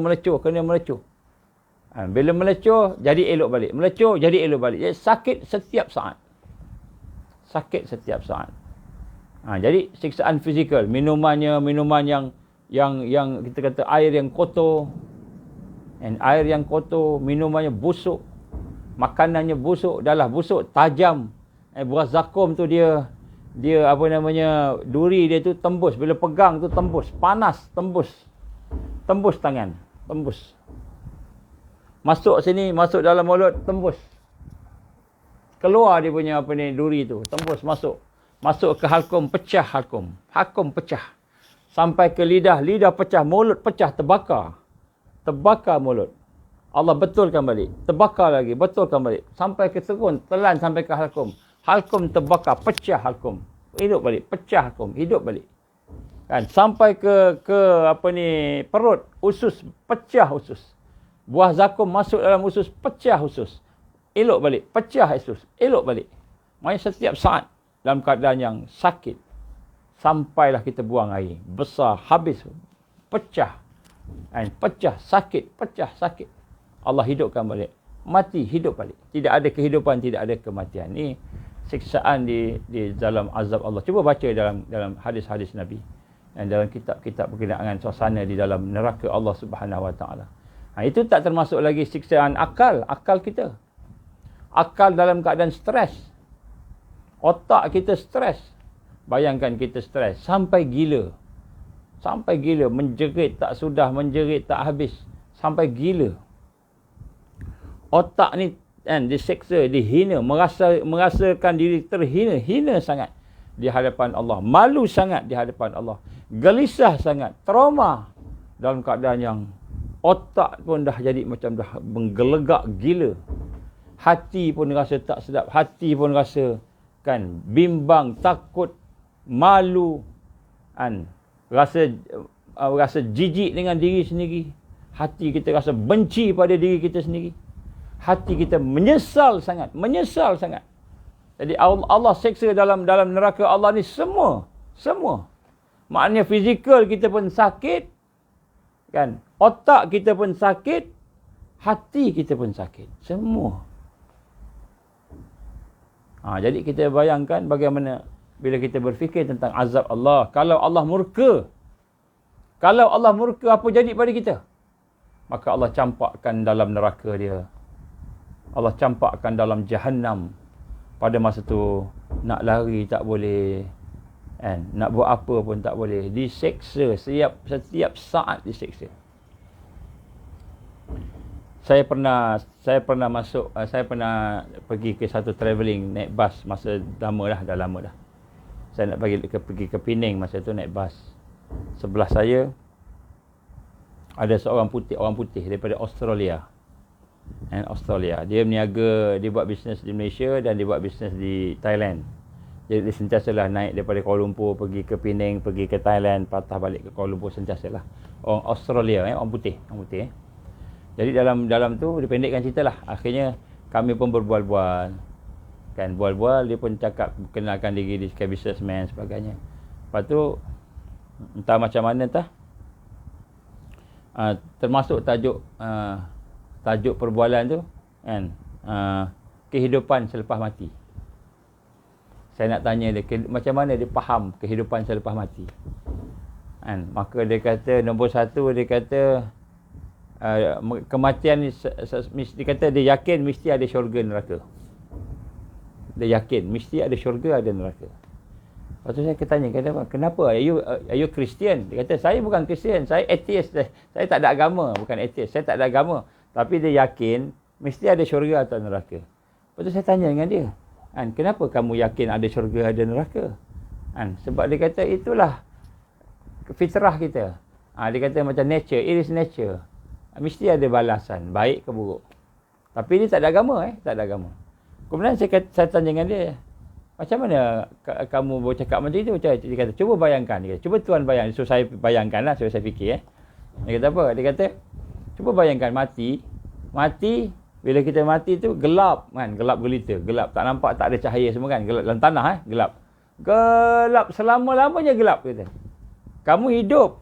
melecur, jadi elok balik. Melecur, jadi elok balik. Jadi sakit setiap saat. Jadi siksaan fizikal, minuman yang kita kata air yang kotor, air yang kotor, minumannya busuk, makanannya busuk, dahlah busuk, tajam. Buah zakum tu dia apa namanya, duri dia tu tembus, bila pegang tu tembus, panas, tembus tangan, tembus. Masuk sini, masuk dalam mulut, tembus. Keluar dia punya apa ni, duri tu, tembus masuk ke halkum, pecah halkum pecah. Sampai ke lidah pecah, mulut pecah, terbakar mulut. Allah betulkan balik, terbakar lagi, betulkan balik. Sampai ke serun, telan sampai ke halkum. Halkum terbakar, pecah halkum. Hidup balik, pecah halkum, hidup balik. Kan? Sampai ke apa ni, perut, usus, pecah usus. Buah zakum masuk dalam usus, pecah usus. Elok balik, pecah usus, elok balik. Maksudnya setiap saat dalam keadaan yang sakit. Sampailah kita buang air. Besar, habis, pecah. Pecah, sakit, Allah hidupkan balik. Mati, hidup balik. Tidak ada kehidupan, tidak ada kematian. Ini siksaan di dalam azab Allah. Cuba baca dalam hadis-hadis Nabi. Dan dalam kitab-kitab berkenaan suasana di dalam neraka Allah Subhanahu Wa Taala. Itu tak termasuk lagi siksaan akal kita. Akal dalam keadaan stres. Otak kita stres. Bayangkan kita stres sampai gila. Menjerit tak sudah, menjerit tak habis. Sampai gila. Otak ni diseksa, dihina, merasakan diri hina sangat di hadapan Allah. Malu sangat di hadapan Allah. Gelisah sangat, trauma dalam keadaan yang otak pun dah jadi macam dah menggelegak gila. Hati pun rasa tak sedap, hati pun rasa kan bimbang, takut, malu, rasa jijik dengan diri sendiri. Hati kita rasa benci pada diri kita sendiri. Hati kita menyesal sangat. Jadi Allah seksa dalam neraka Allah ni semua. Maknanya fizikal kita pun sakit, kan? Otak kita pun sakit, hati kita pun sakit. Semua. Jadi kita bayangkan bagaimana bila kita berfikir tentang azab Allah. Kalau Allah murka, apa jadi pada kita? Maka Allah campakkan dalam neraka dia. Allah campakkan dalam Jahannam. Pada masa tu, nak lari tak boleh. Nak buat apa pun tak boleh. Diseksa, setiap saat diseksa. Saya pernah pergi ke satu travelling naik bas masa dah lama dah. Saya nak pergi ke Penang masa tu naik bas. Sebelah saya ada seorang orang putih daripada Australia. Australia. Dia berniaga, dia buat bisnes di Malaysia dan dia buat bisnes di Thailand. Jadi dia sentiasalah naik daripada Kuala Lumpur pergi ke Penang, pergi ke Thailand, patah balik ke Kuala Lumpur, sentiasalah. Orang Australia, orang putih. Jadi dalam tu dipendekkan ceritalah. Akhirnya kami pun berbual-bual. Bual-bual, dia pun cakap kenalkan diri dia sebagai businessman sebagainya. Lepas tu entah macam mana termasuk tajuk perbualan tu kehidupan selepas mati. Saya nak tanya dia macam mana dia faham kehidupan selepas mati. Maka dia kata nombor satu, dia kata kematian ni, dia kata dia yakin mesti ada syurga neraka. Dia yakin mesti ada syurga ada neraka. Lepas tu saya tanya, kenapa? Are you Christian? Dia kata saya bukan Christian, saya atheist. Saya tak ada agama, bukan atheist. Saya tak ada agama. Tapi dia yakin mesti ada syurga atau neraka. Lepas tu saya tanya dengan dia, kenapa kamu yakin ada syurga ada neraka? Sebab dia kata itulah fitrah kita. Dia kata macam nature, it is nature. Mesti ada balasan, baik ke buruk. Tapi dia tak ada agama, tak ada agama. Kemudian saya tanya dengan dia, macam mana kamu boleh cakap macam itu? Dia kata, cuba bayangkan. Dia kata, cuba tuan bayangkan. So saya bayangkanlah, so saya fikir. Dia kata apa? Dia kata, cuba bayangkan mati, bila kita mati tu gelap kan, gelap gelita, gelap, tak nampak, tak ada cahaya semua kan, gelap dalam tanah gelap. Gelap selama-lamanya gelap kata. Kamu hidup.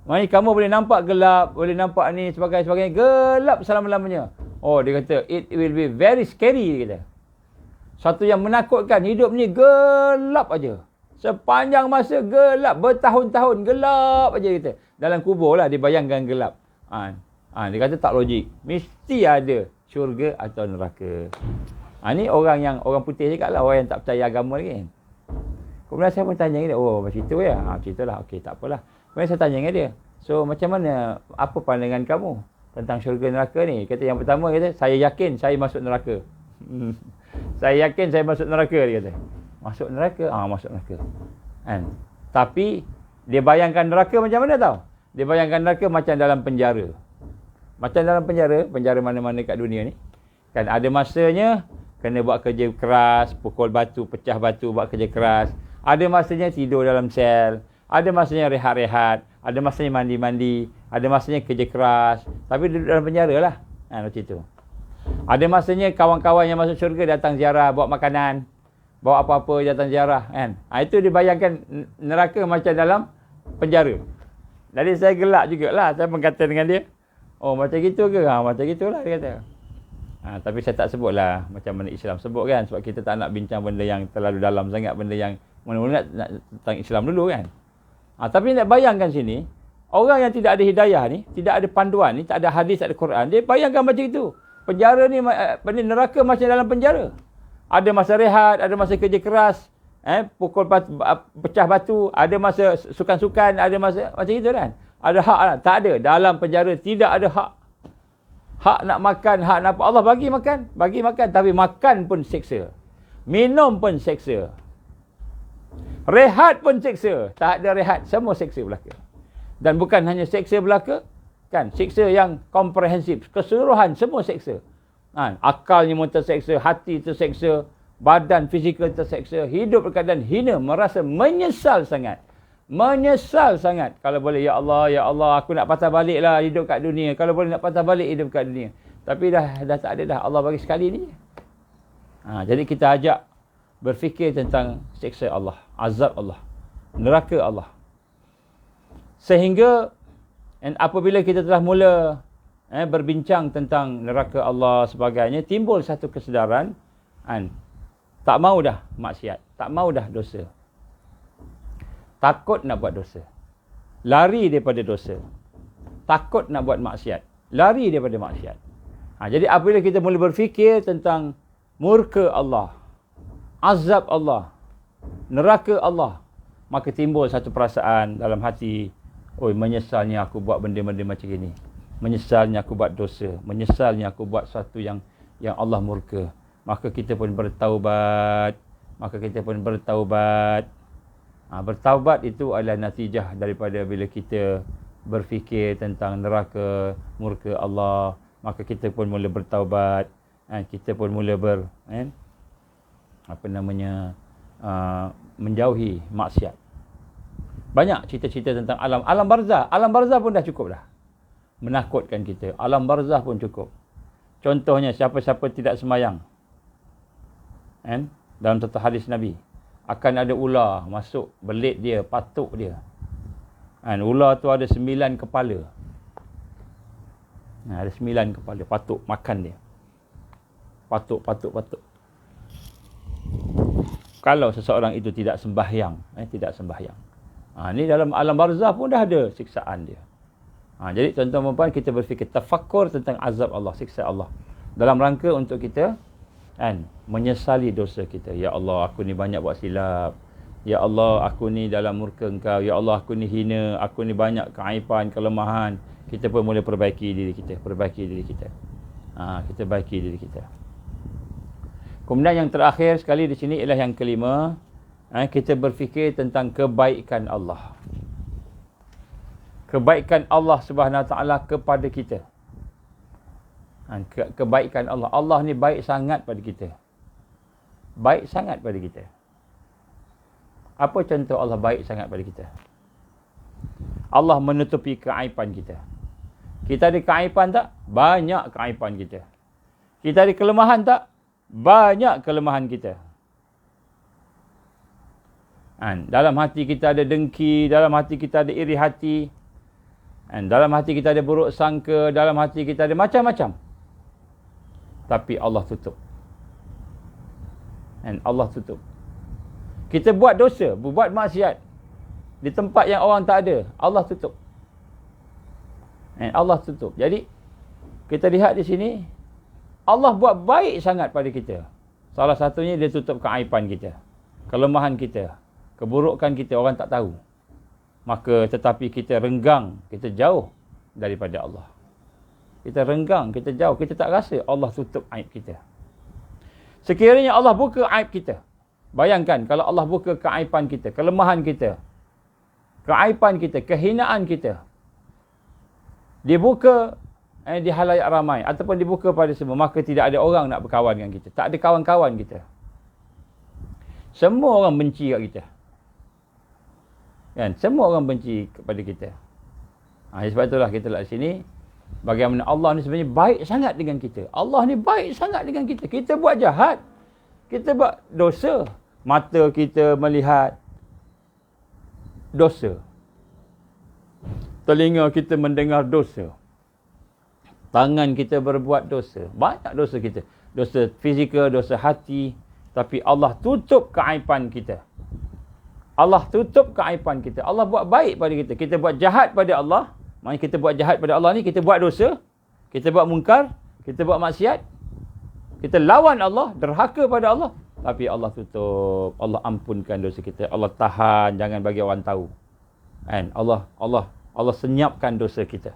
Maksudnya kamu boleh nampak gelap, boleh nampak ni sebagainya, gelap selama-lamanya. Oh, dia kata it will be very scary, dia kata. Satu yang menakutkan, hidup ni gelap aja. Sepanjang masa gelap, bertahun-tahun gelap aja kata. Dalam kubur lah dibayangkan gelap. Dia kata tak logik. Mesti ada syurga atau neraka. Ni orang putih cakap lah, orang yang tak percaya agama lagi kan. Kemudian saya pun tanya dia, oh macam itu ya? Ceritalah, okey tak apalah. Kemudian saya tanya dengan dia, so macam mana, apa pandangan kamu tentang syurga neraka ni? Kata yang pertama, kata saya yakin saya masuk neraka. Saya yakin saya masuk neraka, dia kata. Masuk neraka? Masuk neraka. Tapi dia bayangkan neraka macam mana tau? Dia bayangkan neraka macam dalam penjara. Macam dalam penjara mana-mana kat dunia ni. Kan ada masanya kena buat kerja keras, pukul batu, pecah batu, buat kerja keras. Ada masanya tidur dalam sel. Ada masanya rehat-rehat. Ada masanya mandi-mandi. Ada masanya kerja keras. Tapi duduk dalam penjara lah. Macam itu. Ada masanya kawan-kawan yang masuk syurga datang ziarah, bawa makanan. Bawa apa-apa datang ziarah. Itu dibayangkan neraka macam dalam penjara. Jadi saya gelak jugalah. Saya pun kata dengan dia, oh macam gitu ke? Macam gitulah dia kata. Tapi saya tak sebutlah macam mana Islam sebut kan. Sebab kita tak nak bincang benda yang terlalu dalam sangat. Benda yang mana-mana nak tentang Islam dulu kan. Tapi nak bayangkan sini, orang yang tidak ada hidayah ni, tidak ada panduan ni, tak ada hadis, tak ada Quran, dia bayangkan macam itu. Penjara ni, neraka macam dalam penjara. Ada masa rehat, ada masa kerja keras, pukul pecah batu, ada masa sukan-sukan, ada masa macam itu kan. Ada hak lah. Tak ada. Dalam penjara tidak ada hak. Hak nak makan, hak nak apa. Allah bagi makan. Tapi makan pun seksa. Minum pun seksa. Rehat pun seksa. Tak ada rehat. Semua seksa belaka. Dan bukan hanya seksa belaka. Kan? Seksa yang komprehensif. Keseluruhan semua seksa. Akalnya pun terseksa. Hati terseksa. Badan fizikal terseksa. Hidup berkeadaan hina. Merasa menyesal sangat. Kalau boleh, ya Allah, aku nak patah balik lah hidup kat dunia. Kalau boleh nak patah balik hidup kat dunia. Tapi dah tak ada dah. Allah bagi sekali ni. Jadi kita ajak berfikir tentang seksa Allah, azab Allah, neraka Allah. Sehingga apabila kita telah mula berbincang tentang neraka Allah sebagainya, timbul satu kesedaran, kan, tak mau dah maksiat, tak mau dah dosa. Takut nak buat dosa. Lari daripada dosa. Takut nak buat maksiat. Lari daripada maksiat. Jadi apabila kita mula berfikir tentang murka Allah, azab Allah, neraka Allah, maka timbul satu perasaan dalam hati, oi, menyesalnya aku buat benda-benda macam ini. Menyesalnya aku buat dosa. Menyesalnya aku buat sesuatu yang Allah murka. Maka kita pun bertaubat. Bertaubat itu adalah natijah daripada bila kita berfikir tentang neraka, murka Allah. Maka kita pun mula bertaubat. Kita pun mula menjauhi maksiat. Banyak cerita-cerita tentang alam barzah. Alam barzah pun dah cukup dah menakutkan kita. Alam barzah pun cukup. Contohnya, siapa-siapa tidak semayang, dalam satu hadis Nabi, akan ada ular masuk belit dia, patuk dia. Ular tu ada 9 kepala. Ada 9 kepala, patuk makan dia. Patuk. Kalau seseorang itu tidak sembahyang, ni dalam alam barzah pun dah ada siksaan dia. Jadi tuan-tuan dan kita berfikir tafakkur tentang azab Allah, siksa Allah, dalam rangka untuk kita menyesali dosa kita. Ya Allah, aku ni banyak buat silap. Ya Allah, aku ni dalam murka Engkau. Ya Allah, aku ni hina. Aku ni banyak keaiban, kelemahan. Kita pun mula perbaiki diri kita. Kita baiki diri kita. Kemudian yang terakhir sekali di sini ialah yang kelima. Kita berfikir tentang kebaikan Allah. Kebaikan Allah Subhanahu Wa Taala kepada kita. Kebaikan Allah. Allah ni baik sangat pada kita. Baik sangat pada kita. Apa contoh Allah baik sangat pada kita? Allah menutupi keaiban kita. Kita ada keaiban tak? Banyak keaiban kita. Kita ada kelemahan tak? Banyak kelemahan kita. Dalam hati kita ada dengki, dalam hati kita ada iri hati, dalam hati kita ada buruk sangka, dalam hati kita ada macam-macam. Tapi Allah tutup. Allah tutup. Kita buat dosa, buat maksiat di tempat yang orang tak ada, Allah tutup. Allah tutup. Jadi kita lihat di sini, Allah buat baik sangat pada kita. Salah satunya dia tutup keaiban kita, kelemahan kita, keburukan kita, orang tak tahu. Maka tetapi kita renggang, kita jauh daripada Allah. Kita renggang, kita jauh, kita tak rasa Allah tutup aib kita. Sekiranya Allah buka aib kita, bayangkan kalau Allah buka keaiban kita, kelemahan kita, keaiban kita, kehinaan kita, dibuka di halayak ramai ataupun dibuka pada semua, maka tidak ada orang nak berkawan dengan kita. Tak ada kawan-kawan kita. Semua orang benci kat kita. Semua orang benci kepada kita. Sebab itulah kita lihat sini bagaimana Allah ni sebenarnya baik sangat dengan kita. Allah ni baik sangat dengan kita. Kita buat jahat, kita buat dosa, mata kita melihat dosa, telinga kita mendengar dosa, tangan kita berbuat dosa. Banyak dosa kita. Dosa fizikal, dosa hati. Tapi Allah tutup keaiban kita. Allah tutup keaiban kita. Allah buat baik pada kita. Kita buat jahat pada Allah. Maksudnya kita buat jahat pada Allah ni, kita buat dosa, kita buat mungkar, kita buat maksiat, kita lawan Allah, derhaka pada Allah. Tapi Allah tutup. Allah ampunkan dosa kita. Allah tahan, jangan bagi orang tahu. Allah senyapkan dosa kita.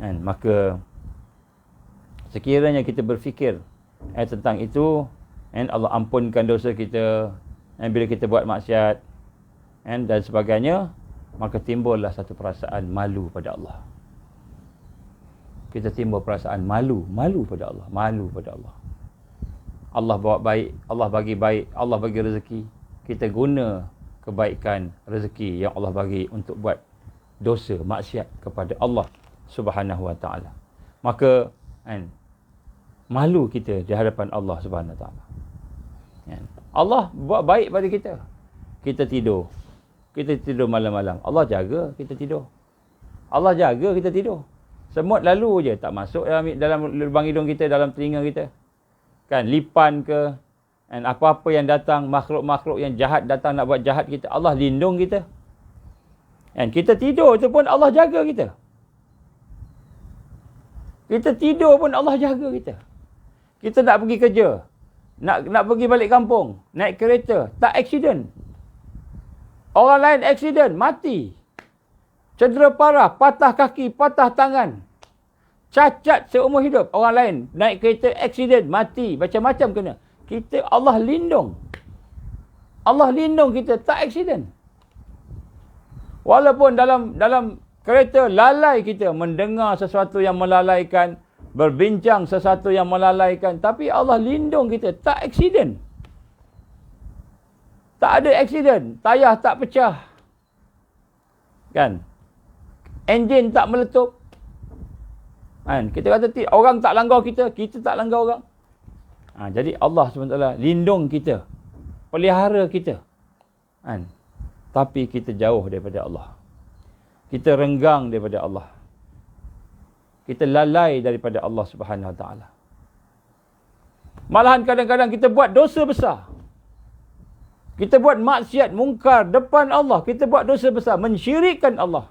Maka sekiranya kita berfikir tentang itu, Allah ampunkan dosa kita, bila kita buat maksiat dan sebagainya, maka timbullah satu perasaan malu pada Allah. Kita timbul perasaan malu pada Allah, malu pada Allah. Allah bawa baik, Allah bagi baik, Allah bagi rezeki. Kita guna kebaikan rezeki yang Allah bagi untuk buat dosa, maksiat kepada Allah Subhanahu Wa Taala. Maka malu kita di hadapan Allah Subhanahu Wa Taala. Allah buat baik pada kita. Kita tidur malam-malam, Allah jaga kita tidur. Allah jaga kita tidur. Semut lalu je, tak masuk dalam lubang hidung kita, dalam telinga kita. Kan, lipan ke, dan apa-apa yang datang, makhluk-makhluk yang jahat datang nak buat jahat kita, Allah lindung kita. Dan kita tidur tu pun Allah jaga kita. Kita tidur pun Allah jaga kita. Kita nak pergi kerja, nak pergi balik kampung, naik kereta, tak aksiden. Orang lain aksiden, mati. Cedera parah, patah kaki, patah tangan. Cacat seumur hidup. Orang lain naik kereta, aksiden, mati. Macam-macam kena. Kita, Allah lindung. Allah lindung kita, tak aksiden. Walaupun dalam kereta lalai kita, mendengar sesuatu yang melalaikan, berbincang sesuatu yang melalaikan, tapi Allah lindung kita, tak aksiden. Tak ada aksiden, tayar tak pecah. Kan? Enjin tak meletup. Kan? Kita kata orang tak langgar kita tak langgar orang. Jadi Allah SWT lindung kita, pelihara kita. Kan? Tapi kita jauh daripada Allah. Kita renggang daripada Allah. Kita lalai daripada Allah Subhanahu Wa Taala. Malahan kadang-kadang kita buat dosa besar. Kita buat maksiat, mungkar depan Allah. Kita buat dosa besar, mensyirikkan Allah.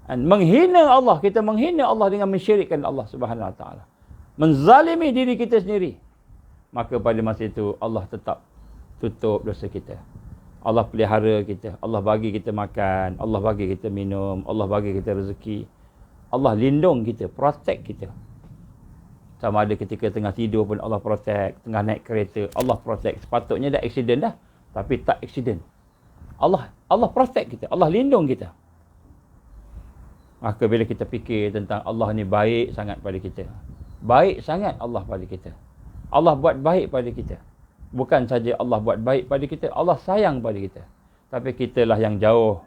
Dan menghina Allah. Kita menghina Allah dengan mensyirikkan Allah Subhanahu Wa Taala. Menzalimi diri kita sendiri. Maka pada masa itu Allah tetap tutup dosa kita. Allah pelihara kita. Allah bagi kita makan. Allah bagi kita minum. Allah bagi kita rezeki. Allah lindung kita, protect kita. Sama ada ketika tengah tidur pun Allah protect. Tengah naik kereta, Allah protect. Sepatutnya dah accident dah, tapi tak accident. Allah protect kita. Allah lindung kita. Maka bila kita fikir tentang Allah ni baik sangat pada kita. Baik sangat Allah pada kita. Allah buat baik pada kita. Bukan saja Allah buat baik pada kita, Allah sayang pada kita. Tapi kitalah yang jauh.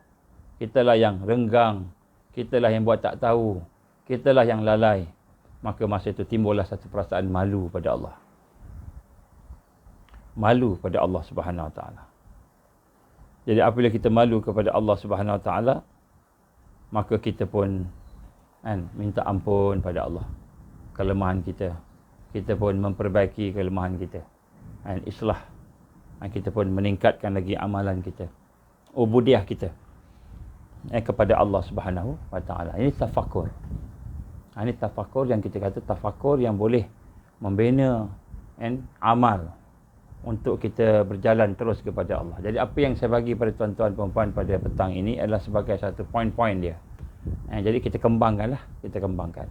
Kitalah yang renggang. Kitalah yang buat tak tahu. Kitalah yang lalai. Maka masa itu timbullah satu perasaan malu pada Allah. Malu pada Allah Subhanahu Wa Taala. Jadi apabila kita malu kepada Allah Subhanahu Wa Taala, maka kita pun minta ampun pada Allah. Kelemahan kita. Kita pun memperbaiki kelemahan kita. Islah. Kita pun meningkatkan lagi amalan kita. Ubudiah kita. Kepada Allah Subhanahu Wa Taala. Ini tafakur. Ini tafakur yang kita kata tafakur yang boleh membina amal untuk kita berjalan terus kepada Allah. Jadi apa yang saya bagi pada tuan-tuan perempuan pada petang ini adalah sebagai satu poin-poin dia. Jadi kita kembangkanlah, kita kembangkan.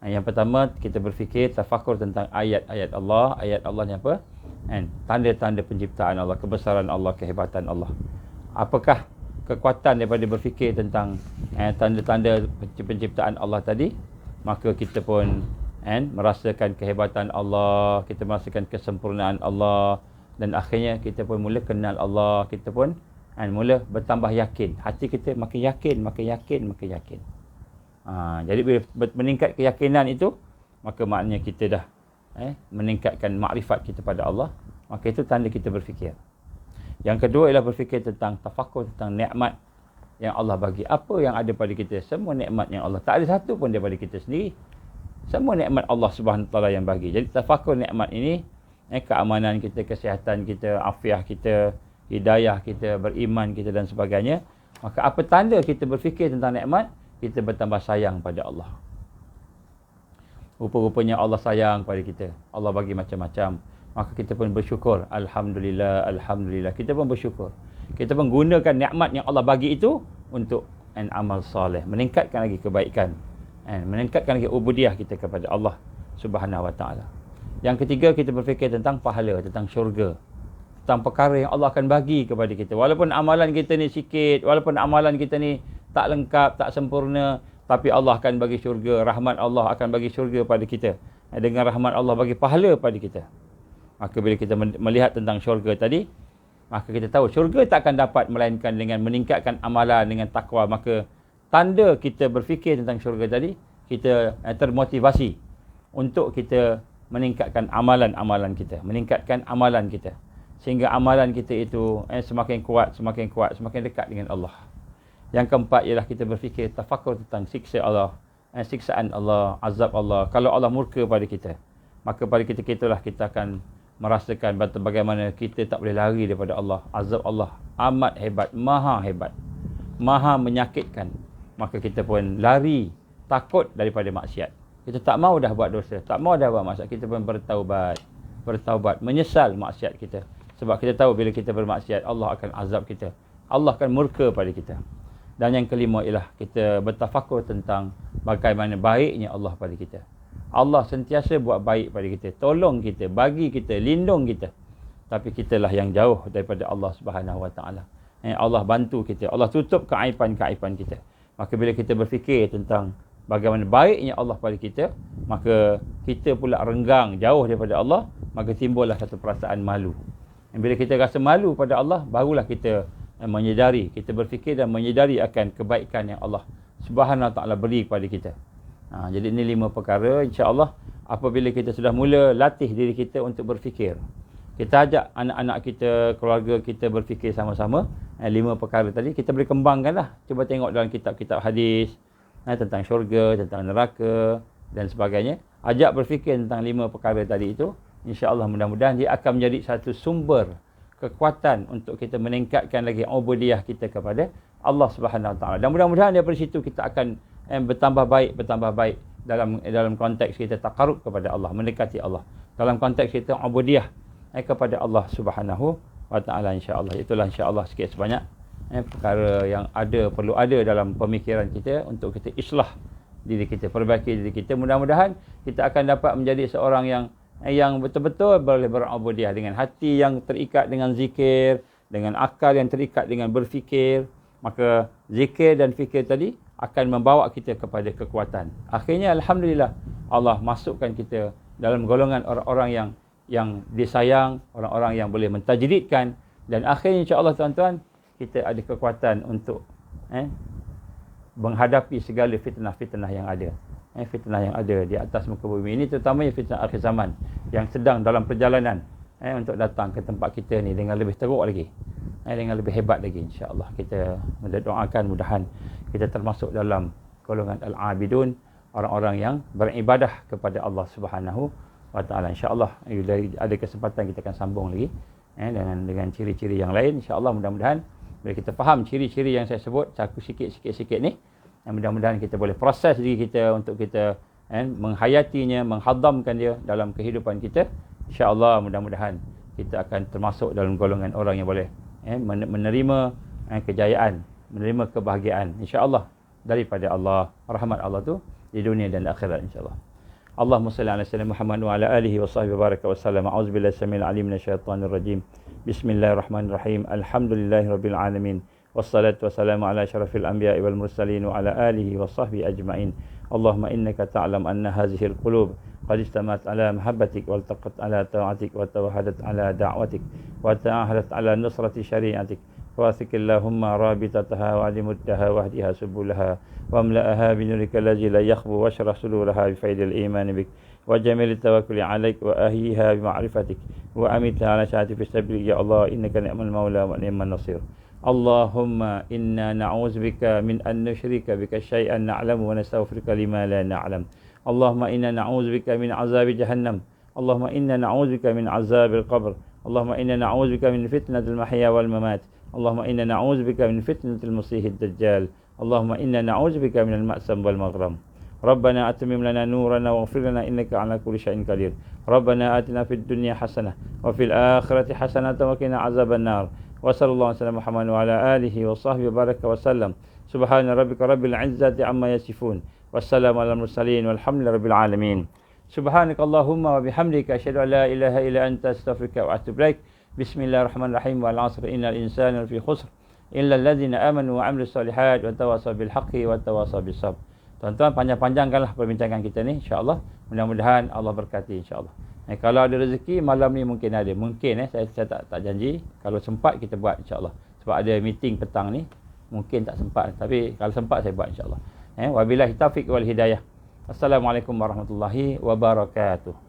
Yang pertama kita berfikir tafakur tentang ayat-ayat Allah. Ayat Allah ni apa? Tanda-tanda penciptaan Allah, kebesaran Allah, kehebatan Allah. Apakah kekuatan daripada berfikir tentang tanda-tanda penciptaan Allah tadi? Maka kita pun merasakan kehebatan Allah, kita merasakan kesempurnaan Allah, dan akhirnya kita pun mula kenal Allah, kita pun mula bertambah yakin. Hati kita makin yakin, makin yakin, makin yakin. Jadi bila meningkat keyakinan itu, maka maknanya kita dah meningkatkan makrifat kita pada Allah. Maka itu tanda kita berfikir. Yang kedua ialah berfikir tentang tafakur, tentang nikmat yang Allah bagi. Apa yang ada pada kita, semua nikmat yang Allah, tak ada satu pun daripada kita sendiri. Semua nikmat Allah Subhanahu Taala yang bagi. Jadi tafakur nikmat ini, keamanan kita, kesihatan kita, afiah kita, hidayah kita, beriman kita dan sebagainya. Maka apa tanda kita berfikir tentang nikmat? Kita bertambah sayang pada Allah. Rupa-rupanya Allah sayang pada kita. Allah bagi macam-macam. Maka kita pun bersyukur. Alhamdulillah, Alhamdulillah. Kita pun bersyukur. Kita pun gunakan nikmat yang Allah bagi itu untuk amal soleh. Meningkatkan lagi kebaikan. Meningkatkan lagi ubudiah kita kepada Allah Subhanahu Wa Taala. Yang ketiga, kita berfikir tentang pahala, tentang syurga. Tentang perkara yang Allah akan bagi kepada kita. Walaupun amalan kita ni sikit, walaupun amalan kita ni tak lengkap, tak sempurna, tapi Allah akan bagi syurga. Rahmat Allah akan bagi syurga pada kita. Dengan rahmat Allah bagi pahala pada kita. Maka bila kita melihat tentang syurga tadi, maka kita tahu syurga tak akan dapat melainkan dengan meningkatkan amalan, dengan takwa. Maka tanda kita berfikir tentang syurga tadi, kita termotivasi untuk kita meningkatkan amalan-amalan kita. Meningkatkan amalan kita. Sehingga amalan kita itu semakin kuat, semakin dekat dengan Allah. Yang keempat ialah kita berfikir tafakur tentang siksa Allah. siksaan Allah, azab Allah. Kalau Allah murka pada kita, maka pada kita itulah kita akan merasakan bagaimana kita tak boleh lari daripada Allah. Azab Allah amat hebat, maha menyakitkan. Maka kita pun lari, takut daripada maksiat. Kita tak mau dah buat dosa, tak mau dah buat maksiat. Kita pun bertaubat, menyesal maksiat kita. Sebab kita tahu bila kita bermaksiat, Allah akan azab kita. Allah akan murka pada kita. Dan yang kelima ialah kita bertafakur tentang bagaimana baiknya Allah pada kita. Allah sentiasa buat baik pada kita, tolong kita, bagi kita, lindung kita. Tapi kitalah yang jauh daripada Allah Subhanahu Wa Taala. Allah bantu kita, Allah tutup keaiban-keaiban kita. Maka bila kita berfikir tentang bagaimana baiknya Allah pada kita, maka kita pula renggang jauh daripada Allah, maka timbullah satu perasaan malu. Dan bila kita rasa malu pada Allah, barulah kita menyedari, kita berfikir dan menyedari akan kebaikan yang Allah Subhanahu Wa Taala beri kepada kita. Jadi ini 5 perkara, insya-Allah apabila kita sudah mula latih diri kita untuk berfikir, kita ajak anak-anak kita, keluarga kita berfikir sama-sama, 5 perkara tadi kita boleh kembangkanlah. Cuba tengok dalam kitab-kitab hadis tentang syurga, tentang neraka dan sebagainya. Ajak berfikir tentang 5 perkara tadi itu, insya-Allah mudah-mudahan dia akan menjadi satu sumber kekuatan untuk kita meningkatkan lagi ubudiyah kita kepada Allah Subhanahu Wa Taala. Dan mudah-mudahan daripada situ kita akan bertambah baik dalam konteks kita taqarrub kepada Allah, mendekati Allah. Dalam konteks kita ubudiyah kepada Allah Subhanahu Wa Taala, insya-Allah. Itulah insya-Allah sikit sebanyak perkara yang perlu ada dalam pemikiran kita untuk kita islah diri kita, perbaiki diri kita. Mudah-mudahan kita akan dapat menjadi seorang yang betul-betul boleh berubudiyah dengan hati yang terikat dengan zikir, dengan akal yang terikat dengan berfikir. Maka zikir dan fikir tadi akan membawa kita kepada kekuatan. Akhirnya alhamdulillah Allah masukkan kita dalam golongan orang-orang yang disayang, orang-orang yang boleh mentajdidkan, dan akhirnya insya-Allah tuan-tuan kita ada kekuatan untuk menghadapi segala fitnah-fitnah yang ada. Fitnah yang ada di atas muka bumi ini, terutamanya fitnah akhir zaman yang sedang dalam perjalanan untuk datang ke tempat kita ni dengan lebih teruk lagi, dengan lebih hebat lagi, insya-Allah. Kita doakan mudahan kita termasuk dalam golongan al-abidun, orang-orang yang beribadah kepada Allah Subhanahu Wa Taala, insya-Allah. Ada kesempatan kita akan sambung lagi dengan ciri-ciri yang lain, insya-Allah. Mudah-mudahan bila kita faham ciri-ciri yang saya sebut cakup sikit ni, mudah-mudahan kita boleh proses diri kita untuk kita menghayatinya, menghadamkan dia dalam kehidupan kita. InsyaAllah mudah-mudahan kita akan termasuk dalam golongan orang yang boleh menerima kejayaan, menerima kebahagiaan, insyaAllah, daripada Allah, rahmat Allah tu di dunia dan akhirat, insyaAllah. Allahumma salli ala sayyidina Muhammad wa ala alihi wa sahbihi baraka wa sallam. A'udzubillahi samil alim minasyaitonir rajim. Bismillahirrahmanirrahim. Alhamdulillahirabbil alamin. Wassalatu wassalamu ala asyrafil anbiya'i wal mursalin wa ala alihi wa sahbihi ajma'in. Allahumma innaka ta'lam anna hadhil qulub qad ijtama'at ala mahabbatik wal taqat ala ta'atik wa tawahadat ala da'watik wa ta'ahadat ala nusrati syari'atik. Wasik Allahumma rabitataha wa alimuddaha wahdiha subulaha wa amla'aha binurika allazi la yakhbu wa syrah suduraha bi faidil iman bik wa jamil tawakkuli alaik wa ahyiha bi ma'rifatik wa amitha ala syahati fi sabilik. Ya Allah, innaka ni'mal maula wa ni'man nasir. Allahumma inna na'udzubika min an nusyrika bika syai'an na'lamu wa nastaghfiruka lima la na'lam. Allahumma inna na'udzubika min azabi jahannam. Allahumma inna na'udzubika min azabil qabr. Allahumma inna na'udzubika min fitnatil mahya wal mamat. Allahumma inna na'udzubika min fitnatil masiihid dajjal. Allahumma inna na'udzubika minal ma'sam wal maghram. Rabbana atmim lana nurana waghfir lana innaka 'ala kulli syai'in qadir. Rabbana atina fid dunya hasanah wa fil akhirati hasanah wa qina azaban nar. Wa sallallahu alaihi wasallam Muhammad wa ala alihi wa sahbihi baraka wa sallam. Subhana rabbika rabbil izzati amma yasifun. Wassalamu alal mursalin walhamdulillahi rabbil alamin. Subhanakallahumma wa bihamdika asyhadu an la ilaha illa anta astaghfiruka wa atubu ilaik. Bismillahirrahmanirrahim. Wal 'asr innal insana lafi khusr illa alladzina amanu wa 'amilus solihat wa tawasaw bil haqqi wa tawasaw bis sabr. Tuan-tuan, panjang-panjangkanlah perbincangan kita ni, insya-Allah. Mudah-mudahan Allah berkati, insya-Allah. Kalau ada rezeki malam ni mungkin ada. Mungkin saya tak janji. Kalau sempat kita buat, insya-Allah. Sebab ada meeting petang ni, mungkin tak sempat. Tapi kalau sempat saya buat, insya-Allah. Wabillahi taufiq wal hidayah. Assalamualaikum warahmatullahi wabarakatuh.